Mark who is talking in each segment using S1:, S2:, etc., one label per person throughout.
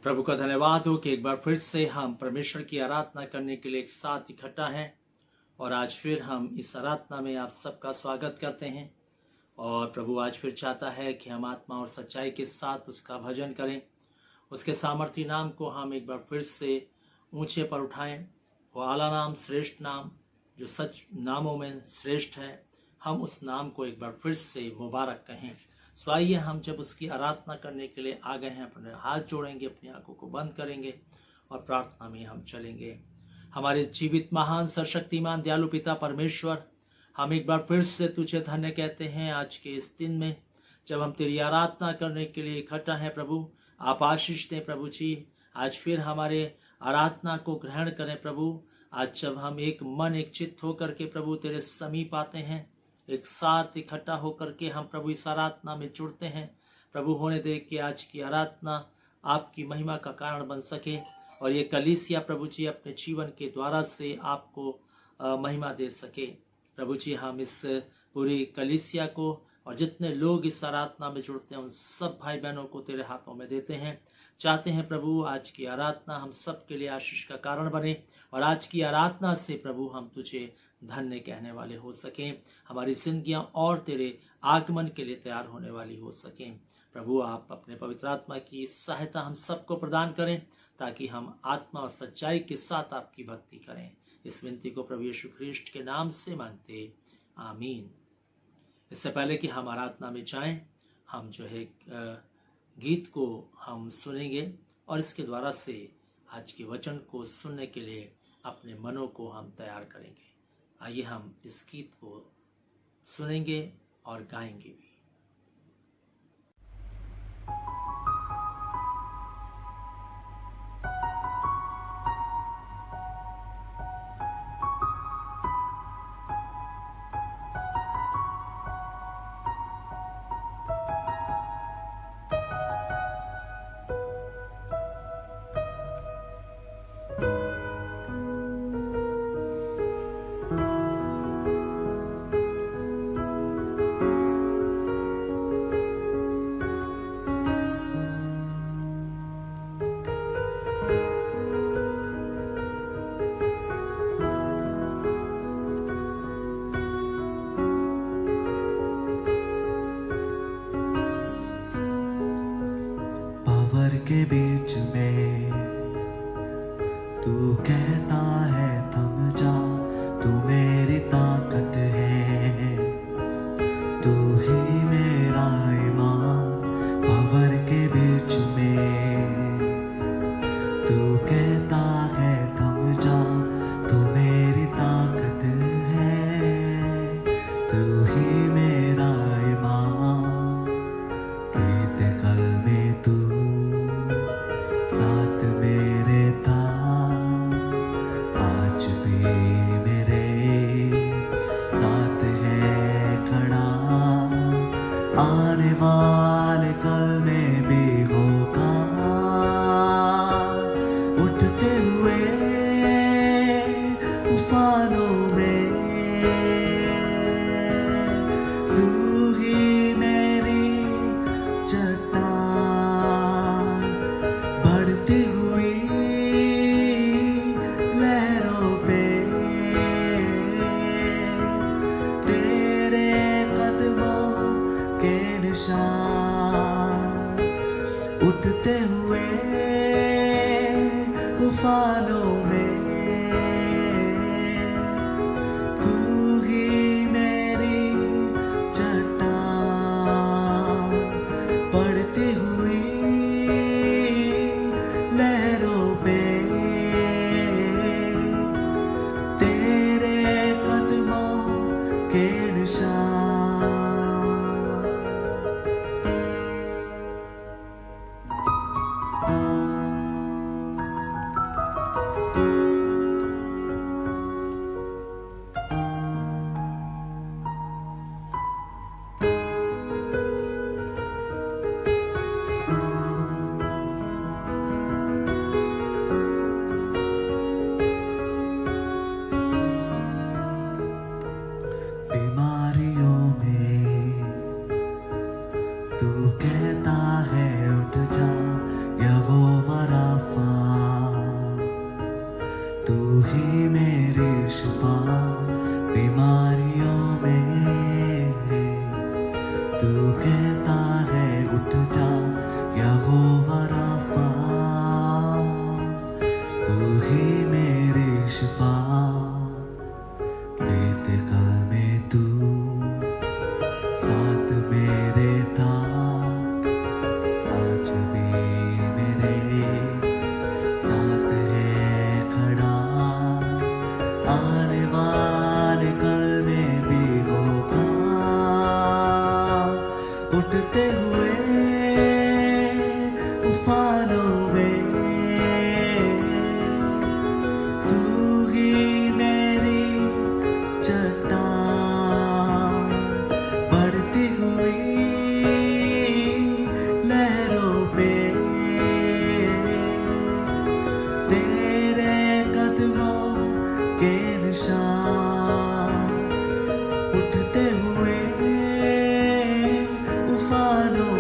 S1: प्रभु का धन्यवाद हो कि एक बार फिर से हम परमेश्वर की आराधना करने के लिए एक साथ इकट्ठा हैं और आज फिर हम इस आराधना में आप सबका स्वागत करते हैं। और प्रभु आज फिर चाहता है कि हम आत्मा और सच्चाई के साथ उसका भजन करें, उसके सामर्थी नाम को हम एक बार फिर से ऊंचे पर उठाएं। वो आला नाम, श्रेष्ठ नाम, जो सच नामों में श्रेष्ठ है, हम उस नाम को एक बार फिर से मुबारक कहें। सो आइए हम जब उसकी आराधना करने के लिए आ गए हैं, अपने हाथ जोड़ेंगे, अपनी आंखों को बंद करेंगे और प्रार्थना में हम चलेंगे। हमारे जीवित महान सर्वशक्तिमान दयालु पिता परमेश्वर, हम एक बार फिर से तुझे धन्य कहते हैं आज के इस दिन में जब हम तेरी आराधना करने के लिए इकट्ठा हैं। प्रभु आप आशीष दें प्रभु जी, आज फिर हमारे आराधना को ग्रहण करें प्रभु। आज जब हम एक मन एक चित्त होकर के प्रभु तेरे समीप आते हैं, एक साथ इकट्ठा होकर के हम प्रभु इस आराधना में जुड़ते हैं। प्रभु होने दे कि आज की आराधना आपकी महिमा का कारण बन सके और ये कलीसिया प्रभु जी अपने जीवन के द्वारा से आपको महिमा दे सके। प्रभु जी हम इस पूरी कलीसिया को और जितने लोग इस आराधना में जुड़ते हैं उन सब भाई बहनों को तेरे हाथों में देते हैं। चाहते हैं प्रभु आज की आराधना हम सब के लिए आशीष का कारण बने और आज की आराधना से प्रभु हम तुझे धन्य कहने वाले हो सकें, हमारी जिंदगियां और तेरे आगमन के लिए तैयार होने वाली हो सकें। प्रभु आप अपने पवित्र आत्मा की सहायता हम सबको प्रदान करें ताकि हम आत्मा और सच्चाई के साथ आपकी भक्ति करें। इस विनती को प्रभु यीशु ख्रीष्ट के नाम से मांगते, आमीन। इससे पहले कि हम आराधना में जाएं, हम जो है गीत को हम सुनेंगे और इसके द्वारा से आज के वचन को सुनने के लिए अपने मनों को हम तैयार करेंगे। आइए हम इस गीत को सुनेंगे और गाएंगे भी।
S2: के बीच में तू कहता है थम जा, तू मेरी ताकत है, तू ही मेरा ईमान। भंवर के बीच में तू कहता है थम जा, तू मेरी ताकत है, तू ही मेरा ईमान। प्रीत कल में तू साथ मेरे था, आज भी मेरे साथ है खड़ा। आने वाले कल में भी होगा, उठते हुए तूफानों में तू ही मेरी चट्टान। बढ़ती हुई लहरों पे तेरे कदमों के निशान। उठते हुए तूफानों में तू ही मेरी चट्टान। बढ़ती हुई लहरों पे तेरे कदमों के निशान। बीमारियों में तू कहता है उठ जा, यहोवा राफा। तू ही मेरी शिफा। बीमारियों में तू कहता है उठ जा, यहोवा राफा। तू ही मेरी शिफा। प्रीत काल में तू साथ मेरे था, आज भी मेरे साथ है खड़ा। आने वाले कल में भी होगा, उठते हुए तूफानों में तू ही मेरी चट्टान। बढ़ती हुई लहरों पे तेरे कदमों के निशान। उठते हुए तूफानों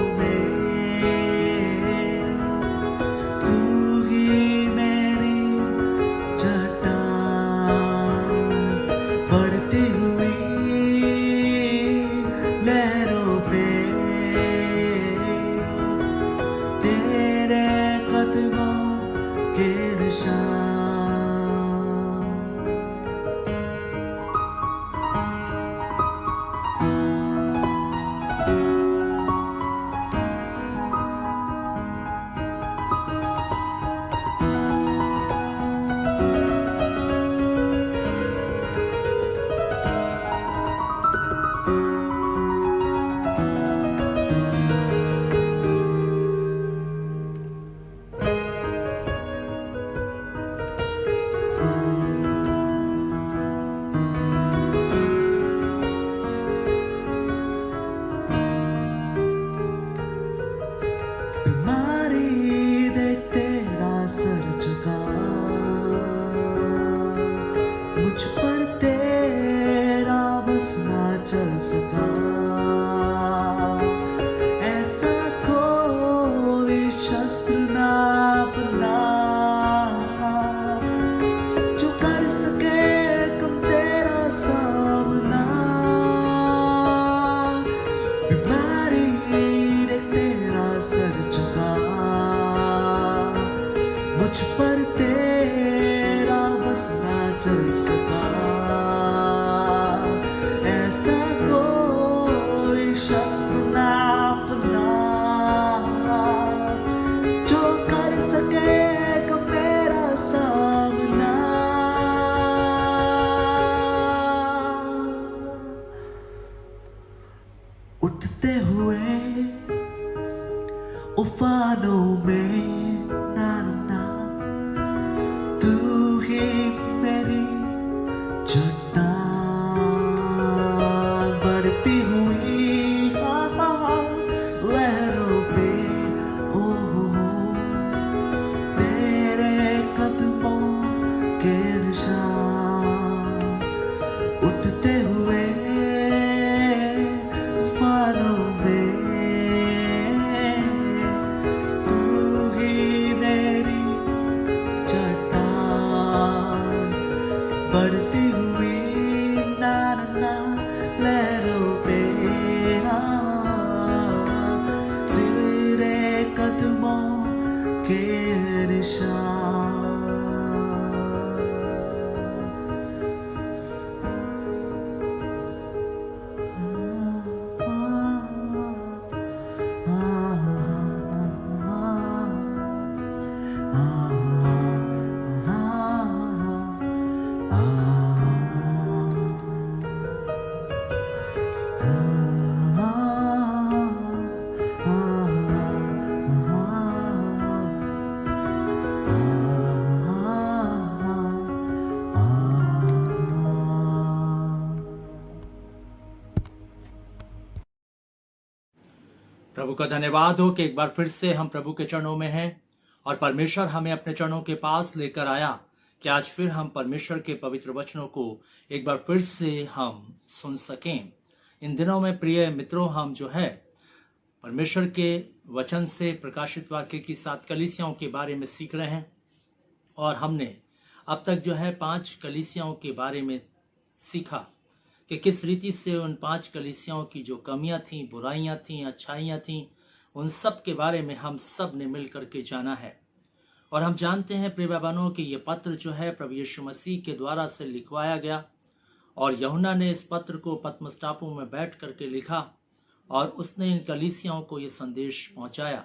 S2: बीमारी ने तेरा सर झुका, मुझ पर तेरा बस ना चल सका। ऐसा कोई शस्त्र ना अपना जो कर सके मेरा सामना। उठते हुए उफानों में ना ना, तू ही मेरी चट्टान। बढ़ती हुई लहरों पे ओ तेरे कदमों के निशान। उठते हुए उफानों में तू ही मेरी चट्टान। बढ़ती हुई ना ना लहरों पे तेरे कदमों के निशान।
S1: प्रभु का धन्यवाद हो कि एक बार फिर से हम प्रभु के चरणों में हैं और परमेश्वर हमें अपने चरणों के पास लेकर आया कि आज फिर हम परमेश्वर के पवित्र वचनों को एक बार फिर से हम सुन सकें। इन दिनों में प्रिय मित्रों, हम जो है परमेश्वर के वचन से प्रकाशित वाक्य की 7 कलीसियाओं के बारे में सीख रहे हैं और हमने अब तक जो है 5 कलीसियाओं के बारे में सीखा कि किस रीति से उन 5 कलीसियाओं की जो कमियां थीं, बुराइयां थीं, अच्छाइयां थीं, उन सब के बारे में हम सब ने मिल करके जाना है। और हम जानते हैं प्रिय भाइयों कि ये पत्र जो है प्रभु यीशु मसीह के द्वारा से लिखवाया गया और यूहन्ना ने इस पत्र को पतमस टापू में बैठ करके लिखा और उसने इन कलीसियाओं को ये संदेश पहुंचाया।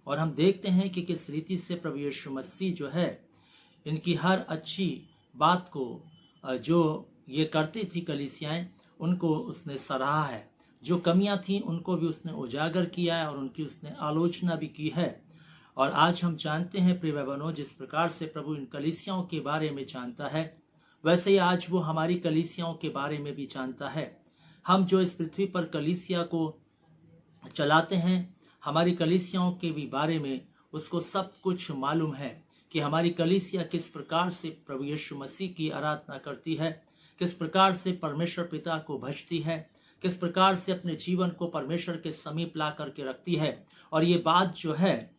S1: और हम देखते हैं कि किस रीति से प्रभु यीशु मसीह जो है इनकी हर अच्छी बात को जो ये करती थी कलीसियाएं, उनको उसने सराहा है। जो कमियां थीं उनको भी उसने उजागर किया है और उनकी उसने आलोचना भी की है। और आज हम जानते हैं प्रिय भाइयों, जिस प्रकार से प्रभु इन कलीसियाओं के बारे में जानता है, वैसे ही आज वो हमारी कलीसियाओं के बारे में भी जानता है। हम जो इस पृथ्वी पर कलीसिया को चलाते हैं, हमारी कलीसियाओं के भी बारे में उसको सब कुछ मालूम है कि हमारी कलीसिया किस प्रकार से प्रभु यीशु मसीह की आराधना करती है, किस प्रकार से परमेश्वर पिता को भजती है, किस प्रकार से अपने जीवन को परमेश्वर के समीप ला करके रखती है। और ये बात जो है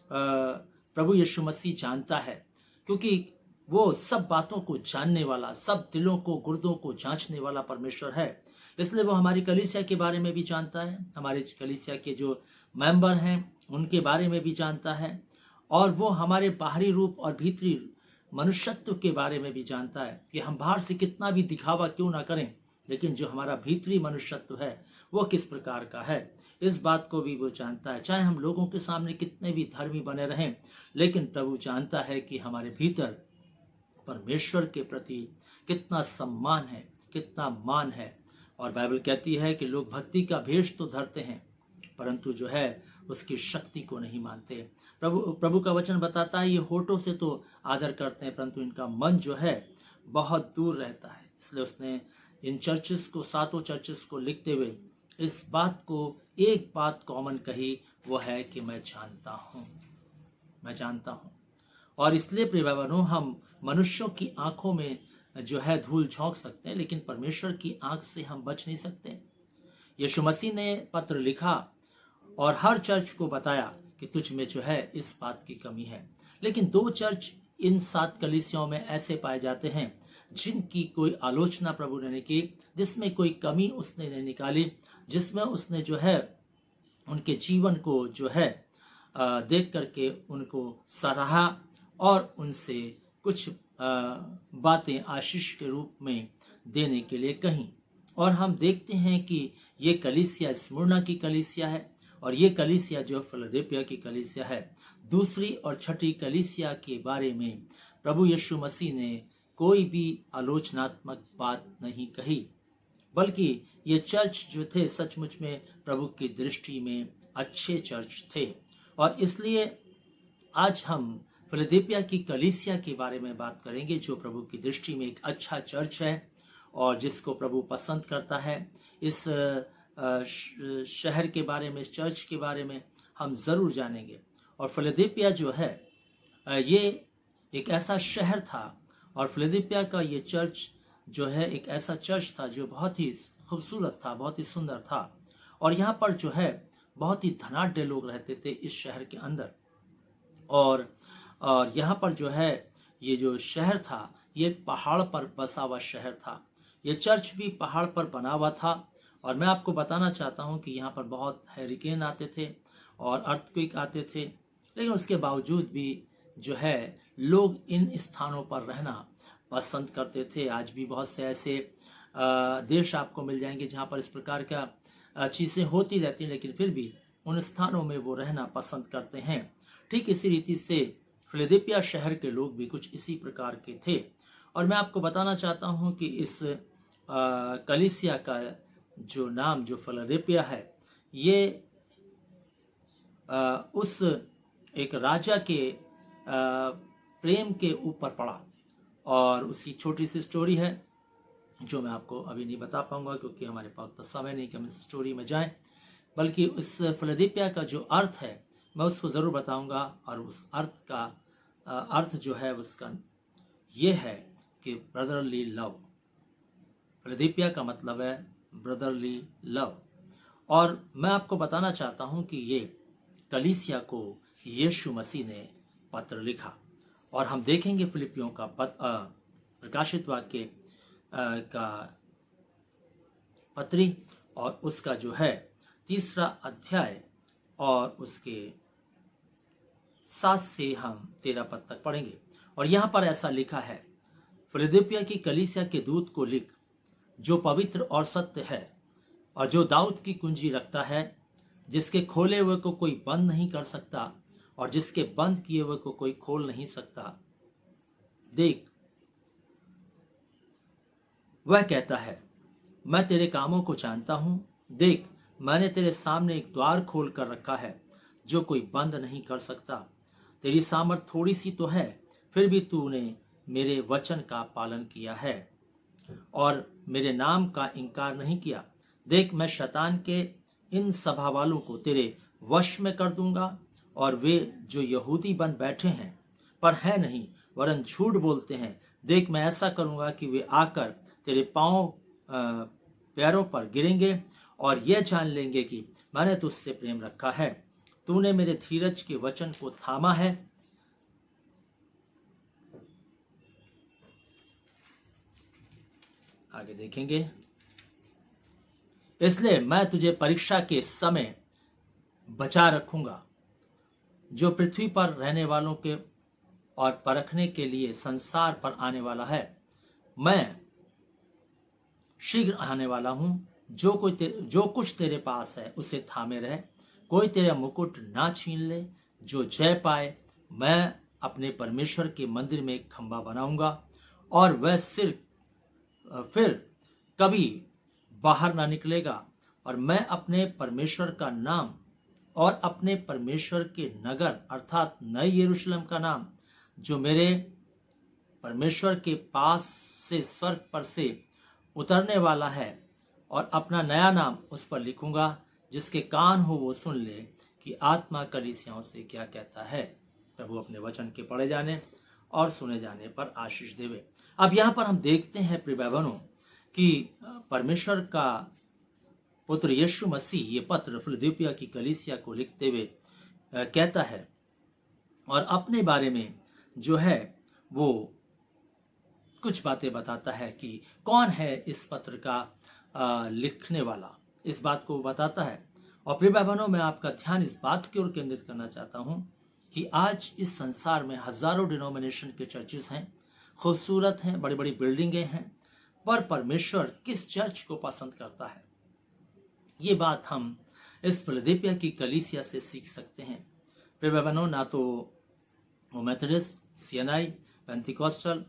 S1: प्रभु यीशु मसीह जानता है, क्योंकि वो सब बातों को जानने वाला, सब दिलों को, गुर्दों को जांचने वाला परमेश्वर है। इसलिए वो हमारी कलीसिया के बारे में भी जानता है, हमारे कलीसिया के जो मेंबर हैं उनके बारे में भी जानता है, और वो हमारे बाहरी रूप और भीतरी मनुष्यत्व के बारे में भी जानता है कि हम बाहर से कितना भी दिखावा क्यों ना करें, लेकिन जो हमारा भीतरी मनुष्यत्व है वो किस प्रकार का है, इस बात को भी वो जानता है। चाहे हम लोगों के सामने कितने भी धर्मी बने रहें, लेकिन प्रभु जानता है कि हमारे भीतर परमेश्वर के प्रति कितना सम्मान है, कितना मान है। और बाइबल कहती है कि लोग भक्ति का भेष तो धरते हैं, परंतु जो है उसकी शक्ति को नहीं मानते। प्रभु का वचन बताता है ये होठों से तो आदर करते हैं, परंतु इनका मन जो है बहुत दूर रहता है। इसलिए उसने इन चर्चेस को, 7 चर्चेस को लिखते हुए इस बात को, एक बात कॉमन कही, वो है कि मैं जानता हूँ। और इसलिए प्रिय भाइयों, हम मनुष्यों की आंखों में जो है धूल झोंक सकते हैं, लेकिन परमेश्वर की आंख से हम बच नहीं सकते। यीशु मसीह ने पत्र लिखा और हर चर्च को बताया कि तुझ में जो है इस बात की कमी है। लेकिन 2 चर्च इन 7 कलीसियाओं में ऐसे पाए जाते हैं जिनकी कोई आलोचना प्रभु ने नहीं की, जिसमें कोई कमी उसने नहीं निकाली, जिसमें उसने जो है उनके जीवन को जो है देख करके उनको सराहा और उनसे कुछ बातें आशीष के रूप में देने के लिए कहीं। और हम देखते हैं कि ये कलीसिया स्मुरना की कलीसिया है और ये कलीसिया जो फिलदेल्फिया की कलीसिया है, दूसरी और छठी कलीसिया के बारे में प्रभु यीशु मसीह ने कोई भी आलोचनात्मक बात नहीं कही, बल्कि ये चर्च जो थे सचमुच में प्रभु की दृष्टि में अच्छे चर्च थे। और इसलिए आज हम फिलदेल्फिया की कलीसिया के बारे में बात करेंगे, जो प्रभु की दृष्टि में एक अच्छा चर्च है और जिसको प्रभु पसंद करता है। इस शहर के बारे में, इस चर्च के बारे में हम ज़रूर जानेंगे। और फिलदेल्फिया जो है ये एक ऐसा शहर था और फिलदेल्फिया का ये चर्च जो है एक ऐसा चर्च था जो बहुत ही खूबसूरत था, बहुत ही सुंदर था। और यहाँ पर जो है बहुत ही धनाढ्य लोग रहते थे इस शहर के अंदर। और यहाँ पर जो है ये जो शहर था ये पहाड़ पर बसा हुआ शहर था। ये चर्च भी पहाड़ पर बना हुआ था। और मैं आपको बताना चाहता हूँ कि यहाँ पर बहुत हैरिकेन आते थे और अर्थक्वेक आते थे, लेकिन उसके बावजूद भी जो है लोग इन स्थानों पर रहना पसंद करते थे। आज भी बहुत से ऐसे देश आपको मिल जाएंगे जहाँ पर इस प्रकार का चीज़ें होती रहती हैं, लेकिन फिर भी उन स्थानों में वो रहना पसंद करते हैं। ठीक इसी रीति से फिलदेल्फिया शहर के लोग भी कुछ इसी प्रकार के थे। और मैं आपको बताना चाहता हूँ कि इस कलीसिया का जो नाम जो फिलदेल्फिया है ये उस एक राजा के प्रेम के ऊपर पड़ा। और उसकी छोटी सी स्टोरी है जो मैं आपको अभी नहीं बता पाऊंगा क्योंकि हमारे पास तो समय नहीं कि हम इस स्टोरी में जाएं, बल्कि इस फिलदेल्फिया का जो अर्थ है मैं उसको ज़रूर बताऊंगा। और उस अर्थ का अर्थ जो है उसका ये है कि ब्रदरली लव। फिलदेल्फिया का मतलब है ब्रदरली लव। और मैं आपको बताना चाहता हूं कि ये कलीसिया को यीशु मसीह ने पत्र लिखा। और हम देखेंगे फिलिपियों का प्रकाशित वाक्य का पत्री और उसका जो है 3 अध्याय और उसके 7 से हम 13 पद तक पढ़ेंगे। और यहाँ पर ऐसा लिखा है, फिलदेल्फिया की कलीसिया के दूत को लिख, जो पवित्र और सत्य है और जो दाऊद की कुंजी रखता है, जिसके खोले हुए को कोई बंद नहीं कर सकता और जिसके बंद किए हुए को कोई खोल नहीं सकता। देख, वह कहता है, मैं तेरे कामों को जानता हूं। देख, मैंने तेरे सामने एक द्वार खोल कर रखा है जो कोई बंद नहीं कर सकता। तेरी सामर्थ थोड़ी सी तो है, फिर भी तूने मेरे वचन का पालन किया है और मेरे नाम का इनकार नहीं किया। देख, मैं शैतान के इन सभा वालों को तेरे वश में कर दूंगा और वे जो यहूदी बन बैठे हैं पर है नहीं वरन झूठ बोलते हैं, देख मैं ऐसा करूंगा कि वे आकर तेरे पैरों पर गिरेंगे और यह जान लेंगे कि मैंने तुझसे प्रेम रखा है। तूने मेरे धीरज के वचन को थामा है। आगे देखेंगे। इसलिए मैं तुझे परीक्षा के समय बचा रखूंगा, जो पृथ्वी पर रहने वालों के और परखने के लिए संसार पर आने वाला है। मैं शीघ्र आने वाला हूं। जो कुछ तेरे पास है उसे थामे रहे, कोई तेरा मुकुट ना छीन ले। जो जय पाए, मैं अपने परमेश्वर के मंदिर में एक खंबा बनाऊंगा और वह फिर कभी बाहर ना निकलेगा। और मैं अपने परमेश्वर का नाम और अपने परमेश्वर के नगर अर्थात नए यरूशलेम का नाम, जो मेरे परमेश्वर के पास से स्वर्ग पर से उतरने वाला है, और अपना नया नाम उस पर लिखूंगा। जिसके कान हो वो सुन ले कि आत्मा कलीसियाओं से क्या कहता है। प्रभु अपने वचन के पढ़े जाने और सुने जाने पर आशीष देवे। अब यहाँ पर हम देखते हैं प्रिय भाई बहनों कि परमेश्वर का पुत्र यीशु मसीह ये पत्र फिलदेल्फिया की कलीसिया को लिखते हुए कहता है और अपने बारे में जो है वो कुछ बातें बताता है कि कौन है इस पत्र का लिखने वाला, इस बात को बताता है। और प्रिय भाई बहनों, मैं आपका ध्यान इस बात की ओर केंद्रित करना चाहता हूं कि आज इस संसार में हजारों डिनोमिनेशन के चर्चेस हैं, खूबसूरत हैं, बड़ी बड़ी बिल्डिंगें हैं, पर परमेश्वर किस चर्च को पसंद करता है, ये बात हम इस फिलदेल्फिया की कलीसिया से सीख सकते हैं। प्रिय भाई बहनों, ना तो वो मेथोडिस्ट, सीएनआई, पेंटिकॉस्टल,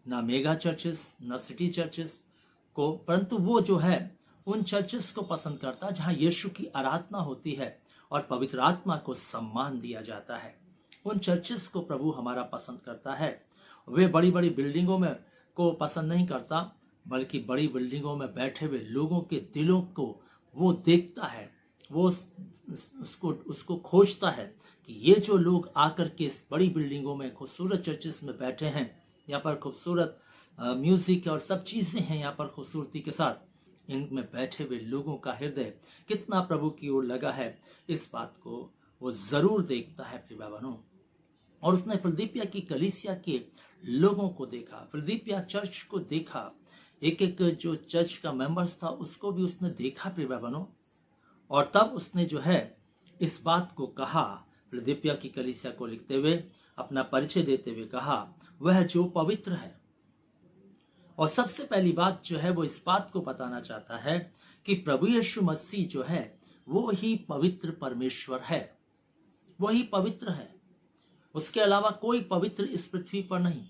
S1: ना मेगा चर्चेस, ना सिटी चर्चेस को, परंतु वो जो है उन चर्चेस को पसंद करता है जहां यीशु की आराधना होती है और पवित्र आत्मा को सम्मान दिया जाता है। उन चर्चेस को प्रभु हमारा पसंद करता है। वे बड़ी बड़ी बिल्डिंगों में को पसंद नहीं करता, बल्कि बड़ी बिल्डिंगों में बैठे हुए लोगों के दिलों को वो देखता है, वो उसको खोजता है कि ये जो लोग आकर के इस बड़ी बिल्डिंगों में, खूबसूरत चर्चेस में बैठे हैं, यहाँ पर खूबसूरत म्यूजिक और सब चीजें हैं, यहाँ पर खूबसूरती के साथ इनमें बैठे हुए लोगों का हृदय कितना प्रभु की ओर लगा है, इस बात को वो जरूर देखता है प्रिय भाई बहनों। और उसने फिलदेल्फिया की कलीसिया के लोगों को देखा, फिलदेल्फिया चर्च को देखा, एक एक जो चर्च का मेंबर्स था उसको भी उसने देखा प्रिय भाई बहनों। और तब उसने जो है इस बात को कहा, फिलदेल्फिया की कलीसिया को लिखते हुए, अपना परिचय देते हुए कहा, वह जो पवित्र है। और सबसे पहली बात जो है वो इस बात को बताना चाहता है कि प्रभु यीशु मसीह जो है वो ही पवित्र परमेश्वर है, वो ही पवित्र है। उसके अलावा कोई पवित्र इस पृथ्वी पर नहीं।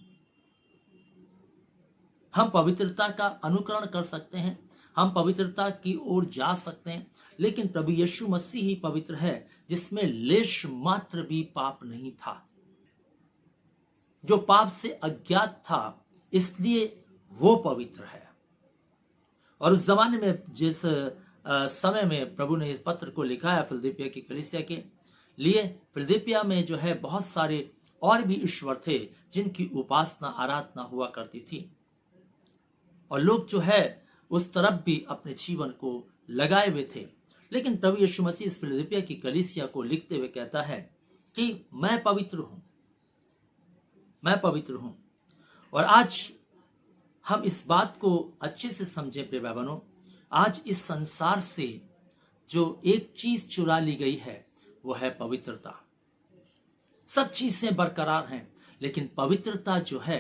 S1: हम पवित्रता का अनुकरण कर सकते हैं, हम पवित्रता की ओर जा सकते हैं, लेकिन प्रभु यीशु मसीह ही पवित्र है, जिसमें लेश मात्र भी पाप नहीं था, जो पाप से अज्ञात था, इसलिए वो पवित्र है। और उस जमाने में जिस समय में प्रभु ने इस पत्र को लिखा है फिलदेल्फिया की कलीसिया के लिए, फिलदेल्फिया में जो है बहुत सारे और भी ईश्वर थे जिनकी उपासना आराधना हुआ करती थी, और लोग जो है उस तरफ भी अपने जीवन को लगाए हुए थे। लेकिन प्रभु यीशु मसीह इस फिलदेल्फिया की कलीसिया को लिखते हुए कहता है कि मैं पवित्र हूं, मैं पवित्र हूं। और आज हम इस बात को अच्छे से समझें प्रिय भाई बहनों, आज इस संसार से जो एक चीज चुरा ली गई है वो है पवित्रता। सब चीजें बरकरार हैं, लेकिन पवित्रता जो है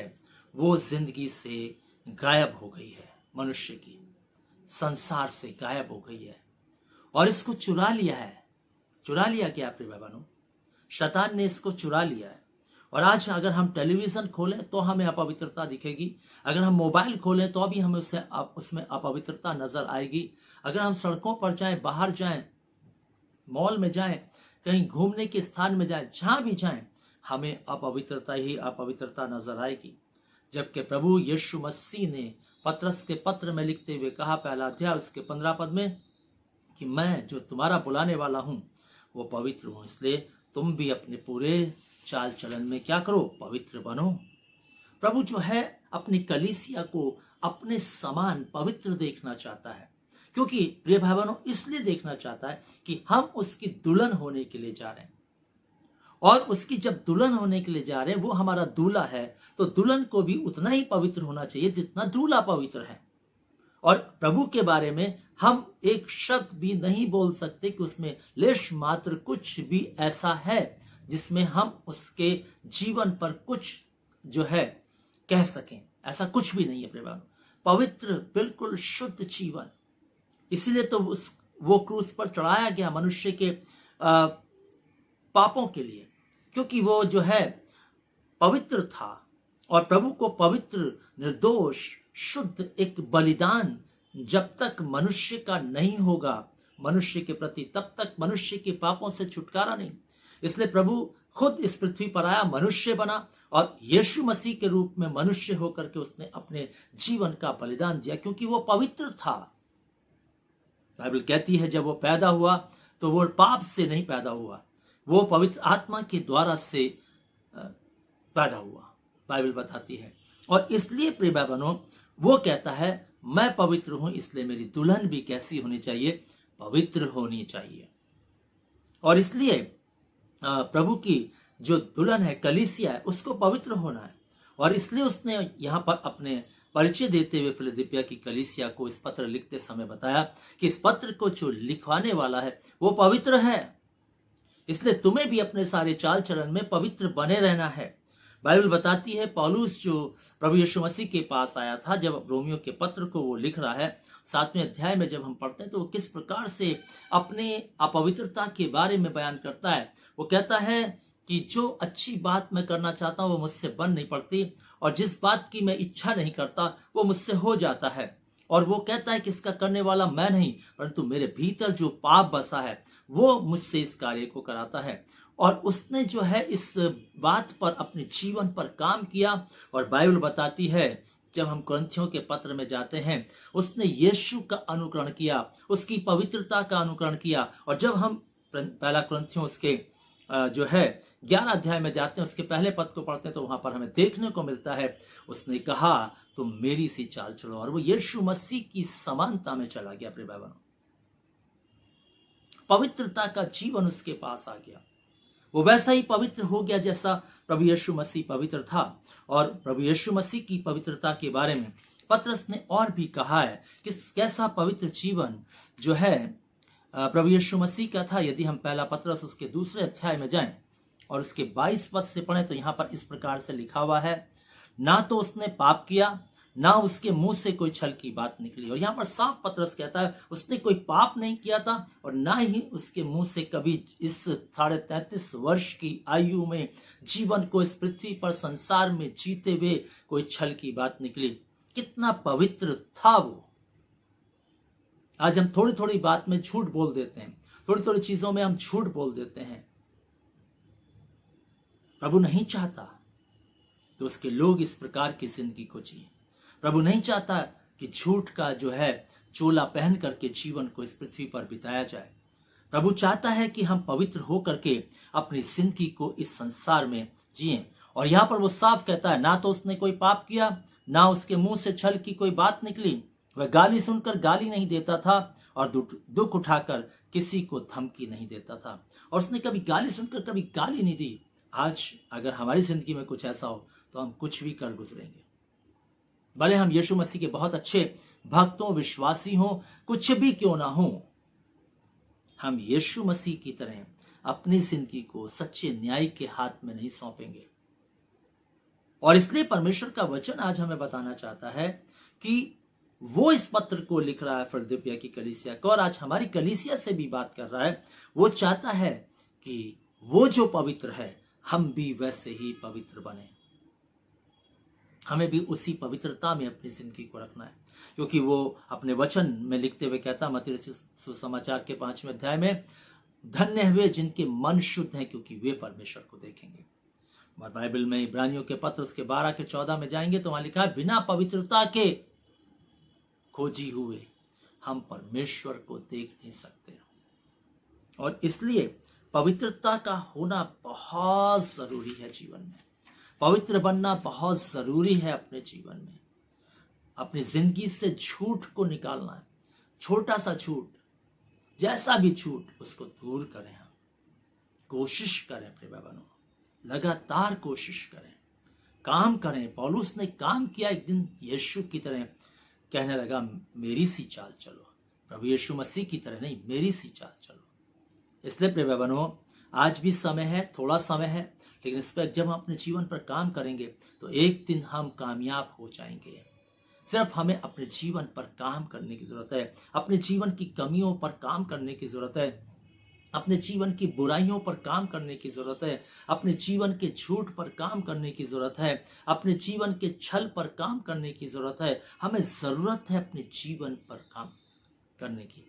S1: वो जिंदगी से गायब हो गई है, मनुष्य की संसार से गायब हो गई है, और इसको चुरा लिया है। चुरा लिया क्या प्रिय भाई बहनों? शैतान ने इसको चुरा लिया है। और आज अगर हम टेलीविजन खोलें तो हमें अपवित्रता दिखेगी, अगर हम मोबाइल खोलें तो भी हमें उसमें अपवित्रता नजर आएगी, अगर हम सड़कों पर जाएं, बाहर जाएं, मॉल में जाएं, कहीं घूमने के स्थान में जाएं, जहां भी जाएं, हमें अपवित्रता ही अपवित्रता नजर आएगी। जबकि प्रभु यीशु मसीह ने पतरस के पत्र में लिखते हुए कहा, पहला अध्याय उसके 15 पद में, कि मैं जो तुम्हारा बुलाने वाला हूं वो पवित्र हूं, इसलिए तुम भी अपने पूरे चाल चलन में क्या करो, पवित्र बनो। प्रभु जो है अपनी कलीसिया को अपने समान पवित्र देखना चाहता है, क्योंकि प्रिय भाई बहनों इसलिए देखना चाहता है कि हम उसकी दुल्हन होने के लिए जा रहे हैं, और उसकी जब दुल्हन होने के लिए जा रहे हैं, वो हमारा दूल्हा है, तो दुल्हन को भी उतना ही पवित्र होना चाहिए जितना दूल्हा पवित्र है। और प्रभु के बारे में हम एक शब्द भी नहीं बोल सकते कि उसमें लेश मात्र कुछ भी ऐसा है जिसमें हम उसके जीवन पर कुछ जो है कह सकें। ऐसा कुछ भी नहीं है प्रिय भाई, पवित्र बिल्कुल शुद्ध जीवन। इसीलिए तो वो क्रूस पर चढ़ाया गया मनुष्य के पापों के लिए, क्योंकि वो जो है पवित्र था, और प्रभु को पवित्र, निर्दोष, शुद्ध एक बलिदान जब तक मनुष्य का नहीं होगा मनुष्य के प्रति, तब तक मनुष्य के पापों से छुटकारा नहीं। इसलिए प्रभु खुद इस पृथ्वी पर आया, मनुष्य बना, और यीशु मसीह के रूप में मनुष्य होकर के उसने अपने जीवन का बलिदान दिया, क्योंकि वो पवित्र था। बाइबल कहती है जब वो पैदा हुआ तो वो पाप से नहीं पैदा हुआ, वो पवित्र आत्मा के द्वारा से पैदा हुआ, बाइबल बताती है। और इसलिए प्रिय भाई बहनों वो कहता है मैं पवित्र हूं, इसलिए मेरी दुल्हन भी कैसी होनी चाहिए, पवित्र होनी चाहिए। और इसलिए प्रभु की जो दुल्हन है, कलीसिया है, उसको पवित्र होना है, और इसलिए उसने यहाँ पर अपने परिचय देते हुए फिलदिपिया की कलीसिया को इस पत्र लिखते समय बताया कि इस पत्र को जो लिखवाने वाला है वो पवित्र है, इसलिए तुम्हें भी अपने सारे चाल चलन में पवित्र बने रहना है। बाइबल बताती है पौलुस जो प्रभु यीशु मसीह के पास आया था, जब रोमियो के पत्र को वो लिख रहा है 7वें अध्याय में जब हम पढ़ते हैं तो वो किस प्रकार से अपने अपवित्रता के बारे में बयान करता है। वो कहता है कि जो अच्छी बात मैं करना चाहता हूँ वो मुझसे बन नहीं पड़ती, और जिस बात की मैं इच्छा नहीं करता वो मुझसे हो जाता है। और वो कहता है कि इसका करने वाला मैं नहीं परंतु मेरे भीतर जो पाप बसा है वो मुझसे इस कार्य को कराता है। और उसने जो है इस बात पर अपने जीवन पर काम किया। और बाइबल बताती है जब हम कुरिन्थियों के पत्र में जाते हैं उसने यीशु का अनुकरण किया, उसकी पवित्रता का अनुकरण किया। और जब हम पहला कुरिन्थियों उसके जो है 11 अध्याय में जाते हैं, उसके पहले पद को पढ़ते हैं तो वहां पर हमें देखने को मिलता है उसने कहा तुम मेरी सी चाल चलो, और वो यीशु मसीह की समानता में चला गया। प्रिय भाई बहनों, पवित्रता का जीवन उसके पास आ गया, वो वैसा ही पवित्र हो गया जैसा प्रभु यीशु मसीह पवित्र था। और प्रभु यीशु मसीह की पवित्रता के बारे में पतरस ने और भी कहा है कि कैसा पवित्र जीवन जो है प्रभु यीशु मसीह का था। यदि हम पहला पतरस उसके 2 अध्याय में जाएं और उसके 22 पद से पढ़ें तो यहाँ पर इस प्रकार से लिखा हुआ है, ना तो उसने पाप किया ना उसके मुंह से कोई छल की बात निकली। और यहाँ पर साफ पतरस कहता है उसने कोई पाप नहीं किया था और ना ही उसके मुंह से कभी इस 33.5 वर्ष की आयु में जीवन को इस पृथ्वी पर संसार में जीते हुए कोई छल की बात निकली। कितना पवित्र था वो। आज हम थोड़ी थोड़ी बात में झूठ बोल देते हैं, थोड़ी थोड़ी चीजों में हम झूठ बोल देते हैं। प्रभु नहीं चाहता कि उसके लोग इस प्रकार की जिंदगी को जिए। प्रभु नहीं चाहता कि झूठ का जो है चोला पहन करके जीवन को इस पृथ्वी पर बिताया जाए। प्रभु चाहता है कि हम पवित्र हो करके अपनी जिंदगी को इस संसार में जिएं। और यहाँ पर वो साफ कहता है ना तो उसने कोई पाप किया ना उसके मुंह से छल की कोई बात निकली। वह गाली सुनकर गाली नहीं देता था और दुख उठाकर किसी को धमकी नहीं देता था। और उसने कभी गाली सुनकर कभी गाली नहीं दी। आज अगर हमारी जिंदगी में कुछ ऐसा हो तो हम कुछ भी कर गुजरेंगे, भले हम यीशु मसीह के बहुत अच्छे भक्तों विश्वासी हों, कुछ भी क्यों ना हो, हम यीशु मसीह की तरह अपनी जिंदगी को सच्चे न्याय के हाथ में नहीं सौंपेंगे। और इसलिए परमेश्वर का वचन आज हमें बताना चाहता है कि वो इस पत्र को लिख रहा है फिलदिपिया की कलीसिया को, और आज हमारी कलीसिया से भी बात कर रहा है। वो चाहता है कि वो जो पवित्र है हम भी वैसे ही पवित्र बने। हमें भी उसी पवित्रता में अपनी जिंदगी को रखना है, क्योंकि वो अपने वचन में लिखते हुए कहता मत्ती सुसमाचार के 5वें अध्याय में, धन्य हुए जिनके मन शुद्ध हैं क्योंकि वे परमेश्वर को देखेंगे। और बाइबल में इब्रानियों के पत्र उसके 12 के 14 में जाएंगे तो वहां लिखा है, बिना पवित्रता के खोजी हुए हम परमेश्वर को देख नहीं सकते। और इसलिए पवित्रता का होना बहुत जरूरी है जीवन में। पवित्र बनना बहुत जरूरी है अपने जीवन में। अपनी जिंदगी से झूठ को निकालना है। छोटा सा झूठ, जैसा भी झूठ, उसको दूर करें। हम कोशिश करें प्रिय बहनों, लगातार कोशिश करें, काम करें। पौलुस ने काम किया, एक दिन यीशु की तरह कहने लगा मेरी सी चाल चलो। प्रभु यीशु मसीह की तरह नहीं, मेरी सी चाल चलो। इसलिए प्रिय बहनों, आज भी समय है, थोड़ा समय है, लेकिन इस पर जब हम अपने जीवन पर काम करेंगे तो एक दिन हम कामयाब हो जाएंगे। सिर्फ हमें अपने जीवन पर काम करने की जरूरत है, अपने जीवन की कमियों पर काम करने की जरूरत है, अपने जीवन की बुराइयों पर काम करने की जरूरत है, अपने जीवन के झूठ पर काम करने की जरूरत है, अपने जीवन के छल पर काम करने की जरूरत है। हमें जरूरत है अपने जीवन पर काम करने की,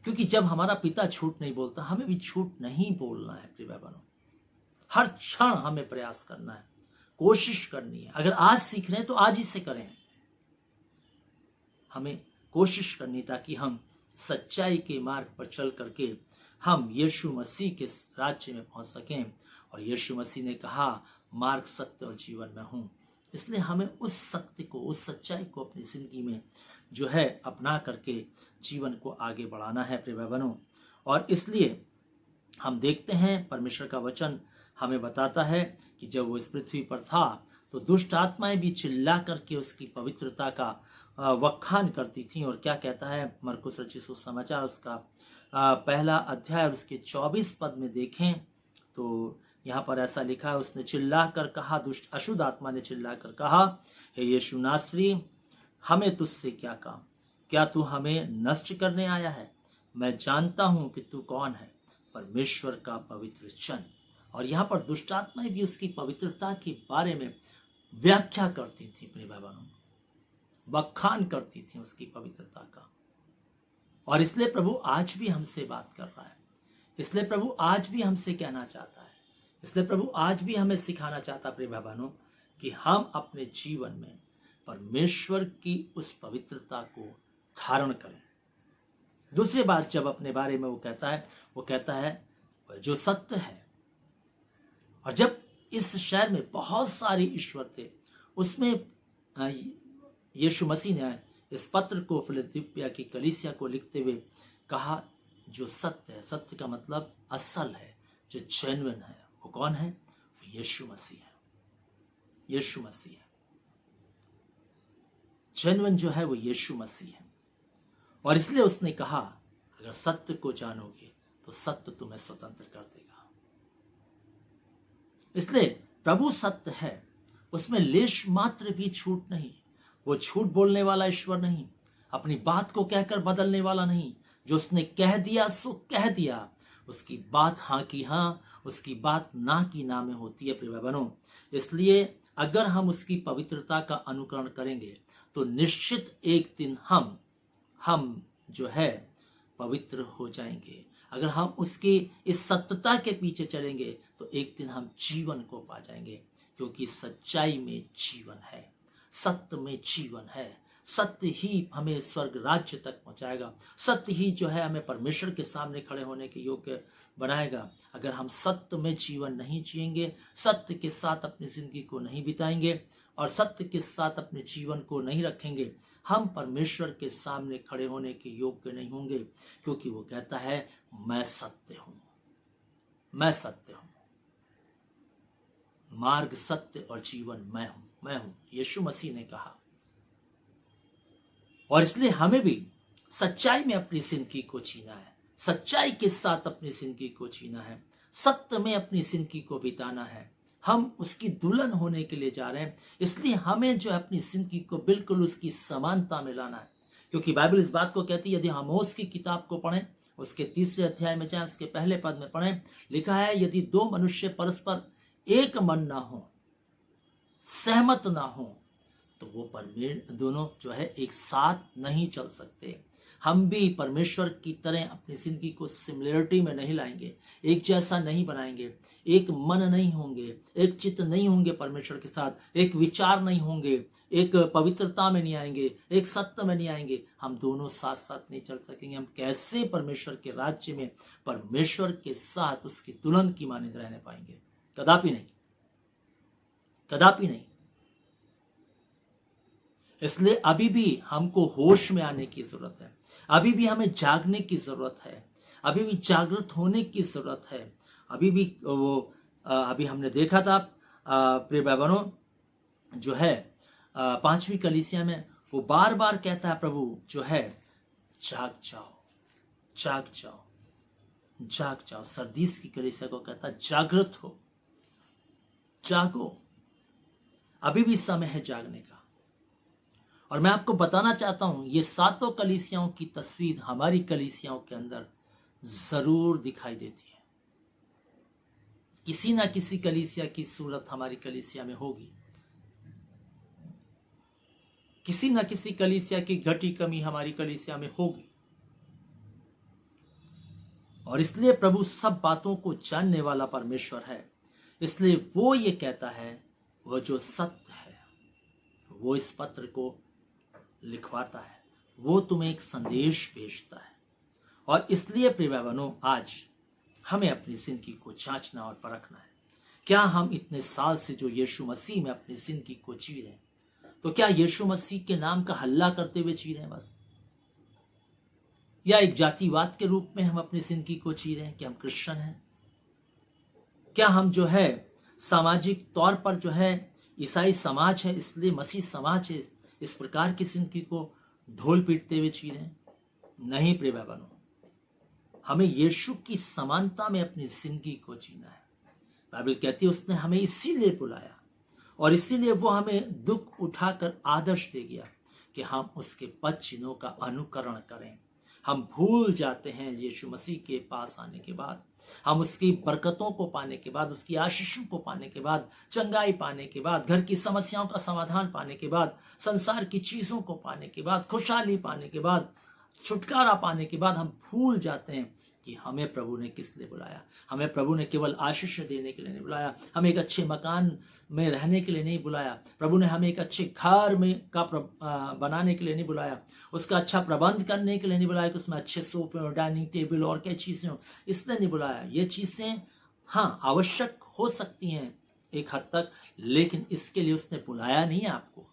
S1: क्योंकि जब हमारा पिता झूठ नहीं बोलता, हमें भी झूठ नहीं बोलना है। प्रिय बहनों, हर क्षण हमें प्रयास करना है, कोशिश करनी है। अगर आज सीख रहे हैं तो आज ही से करें। हमें कोशिश करनी ताकि हम सच्चाई के मार्ग पर चल करके हम यीशु मसीह के राज्य में पहुंच सकें। और यीशु मसीह ने कहा मार्ग, सत्य और जीवन में हूं। इसलिए हमें उस सत्य को, उस सच्चाई को अपनी जिंदगी में जो है अपना करके जीवन को आगे बढ़ाना है प्रिय बहनों। और इसलिए हम देखते हैं परमेश्वर का वचन हमें बताता है कि जब वो इस पृथ्वी पर था तो दुष्ट आत्माएं भी चिल्ला करके उसकी पवित्रता का वखान करती थी। और क्या कहता है मरकुस रचित सुसमाचार उसका पहला अध्याय और उसके 24 पद में देखें तो यहाँ पर ऐसा लिखा है, उसने चिल्ला कर कहा, दुष्ट अशुद्ध आत्मा ने चिल्ला कर कहा, हे यीशु नासरी, हमें तुझसे क्या काम? क्या तू हमें नष्ट करने आया है? मैं जानता हूं कि तू कौन है, परमेश्वर का पवित्र जन। और यहाँ पर दुष्ट आत्माएं भी उसकी पवित्रता के बारे में व्याख्या करती थी, प्रिय भाई बहनों, बखान करती थी उसकी पवित्रता का। और इसलिए प्रभु आज भी हमसे बात कर रहा है, इसलिए प्रभु आज भी हमसे कहना चाहता है, इसलिए प्रभु आज भी हमें सिखाना चाहता है, प्रिय भाई बहनों, कि हम अपने जीवन में परमेश्वर की उस पवित्रता को धारण करें। दूसरी बात जब अपने बारे में वो कहता है जो सत्य है। और जब इस शहर में बहुत सारे ईश्वर थे, उसमें यीशु मसीह ने इस पत्र को फिलदिल्फिया की कलीसिया को लिखते हुए कहा, जो सत्य है, सत्य का मतलब असल है, जो जेन्युइन है, वो कौन है? वो यीशु मसीह है। यीशु मसीह है जेन्युइन, जो है वो यीशु मसीह है। और इसलिए उसने कहा, अगर सत्य को जानोगे तो सत्य तुम्हें स्वतंत्र कर देगा। इसलिए प्रभु सत्य है, उसमें लेश मात्र भी छूट नहीं। वो झूठ बोलने वाला ईश्वर नहीं, अपनी बात को कहकर बदलने वाला नहीं। जो उसने कह दिया सो कह दिया, उसकी बात हाँ की हाँ, उसकी बात ना की ना में होती है, प्रिय बहनों। इसलिए अगर हम उसकी पवित्रता का अनुकरण करेंगे तो निश्चित एक दिन हम जो है पवित्र हो जाएंगे। अगर हम उसकी इस सत्यता के पीछे चलेंगे तो एक दिन हम जीवन को पा जाएंगे, क्योंकि सच्चाई में जीवन है, सत्य में जीवन है। सत्य ही हमें स्वर्ग राज्य तक पहुंचाएगा, सत्य ही जो है हमें परमेश्वर के सामने खड़े होने के योग्य बनाएगा। अगर हम सत्य में जीवन नहीं जिएंगे, सत्य के साथ अपनी जिंदगी को नहीं बिताएंगे और सत्य के साथ अपने जीवन को नहीं रखेंगे, हम परमेश्वर के सामने खड़े होने के योग्य नहीं होंगे। क्योंकि वो कहता है, मैं सत्य हूं, मैं सत्य हूं, मार्ग सत्य और जीवन मैं हूं, यीशु मसीह ने कहा। और इसलिए हमें भी सच्चाई में अपनी जिंदगी को जीना है, सच्चाई के साथ अपनी जिंदगी को जीना है, सत्य में अपनी जिंदगी को बिताना है। हम उसकी दुल्हन होने के लिए जा रहे हैं, इसलिए हमें जो अपनी जिंदगी को बिल्कुल उसकी समानता में लाना है। क्योंकि बाइबल इस बात को कहती है, यदि आमोस की किताब को पढ़ें, उसके 3 अध्याय में जाए, उसके पहले पद में पढ़ें, लिखा है, यदि 2 मनुष्य परस्पर एक मन ना हो, सहमत ना हो, तो वो दोनों जो है एक साथ नहीं चल सकते। हम भी परमेश्वर की तरह अपनी जिंदगी को सिमिलरिटी में नहीं लाएंगे, एक जैसा नहीं बनाएंगे, एक मन नहीं होंगे, एक चित्त नहीं होंगे परमेश्वर के साथ, एक विचार नहीं होंगे, एक पवित्रता में नहीं आएंगे, एक सत्य में नहीं आएंगे। हम दोनों साथ साथ नहीं चल सकेंगे। हम कैसे परमेश्वर के राज्य में परमेश्वर के साथ उसकी दुल्हन की मानिंद रहने पाएंगे? कदापि नहीं, कदापि नहीं। इसलिए अभी भी हमको होश में आने की जरूरत है, अभी भी हमें जागने की जरूरत है, अभी भी जागृत होने की जरूरत है। अभी भी अभी हमने देखा था प्रिय बहनों, जो है 5वीं कलीसिया में वो बार बार कहता है, प्रभु जो है, जाग जाओ, जाग जाओ, जाग जाओ। सरदीस की कलीसिया को कहता है, जागृत हो, जागो, अभी भी समय है जागने का। और मैं आपको बताना चाहता हूं, ये 7 कलीसियाओं की तस्वीर हमारी कलीसियाओं के अंदर जरूर दिखाई देती है। किसी ना किसी कलीसिया की सूरत हमारी कलीसिया में होगी, किसी ना किसी कलीसिया की घटी कमी हमारी कलीसिया में होगी। और इसलिए प्रभु सब बातों को जानने वाला परमेश्वर है, इसलिए वो ये कहता है, वह जो सत्य है वो इस पत्र को लिखवाता है, वो तुम्हें एक संदेश भेजता है। और इसलिए प्रिय बहनों, आज हमें अपनी जिंदगी को जांचना और परखना है। क्या हम इतने साल से जो यीशु मसीह में अपनी जिंदगी को जी रहे हैं, तो क्या यीशु मसीह के नाम का हल्ला करते हुए जी रहे हैं बस, या एक जातिवाद के रूप में हम अपनी जिंदगी को जी रहे हैं कि हम क्रिश्चियन हैं? क्या हम जो है सामाजिक तौर पर जो है ईसाई समाज है इसलिए मसीह समाज है इस प्रकार की जिंदगी को ढोल पीटते हुए जी रहे हैं? नहीं प्रिय भाई बहनों, हमें यीशु की समानता में अपनी जिंदगी को जीना है। बाइबल कहती है उसने हमें इसीलिए बुलाया और इसीलिए वो हमें दुख उठाकर आदर्श दे गया कि हम उसके पद चिन्हों का अनुकरण करें। हम भूल जाते हैं यीशु मसीह के पास आने के बाद, हम उसकी बरकतों को पाने के बाद, उसकी आशीषों को पाने के बाद, चंगाई पाने के बाद, घर की समस्याओं का समाधान पाने के बाद, संसार की चीजों को पाने के बाद, खुशहाली पाने के बाद, छुटकारा पाने के बाद हम भूल जाते हैं कि हमें प्रभु ने किस लिए बुलाया। हमें प्रभु ने केवल आशीष देने के लिए नहीं बुलाया, हमें एक अच्छे मकान में रहने के लिए नहीं बुलाया, प्रभु ने हमें एक अच्छे घर में बनाने के लिए नहीं बुलाया, उसका अच्छा प्रबंध करने के लिए नहीं बुलाया कि उसमें अच्छे सोफे और डाइनिंग टेबल और क्या चीजें हो, इसलिए नहीं बुलाया। ये चीजें हाँ आवश्यक हो सकती हैं एक हद तक, लेकिन इसके लिए उसने बुलाया नहीं है आपको।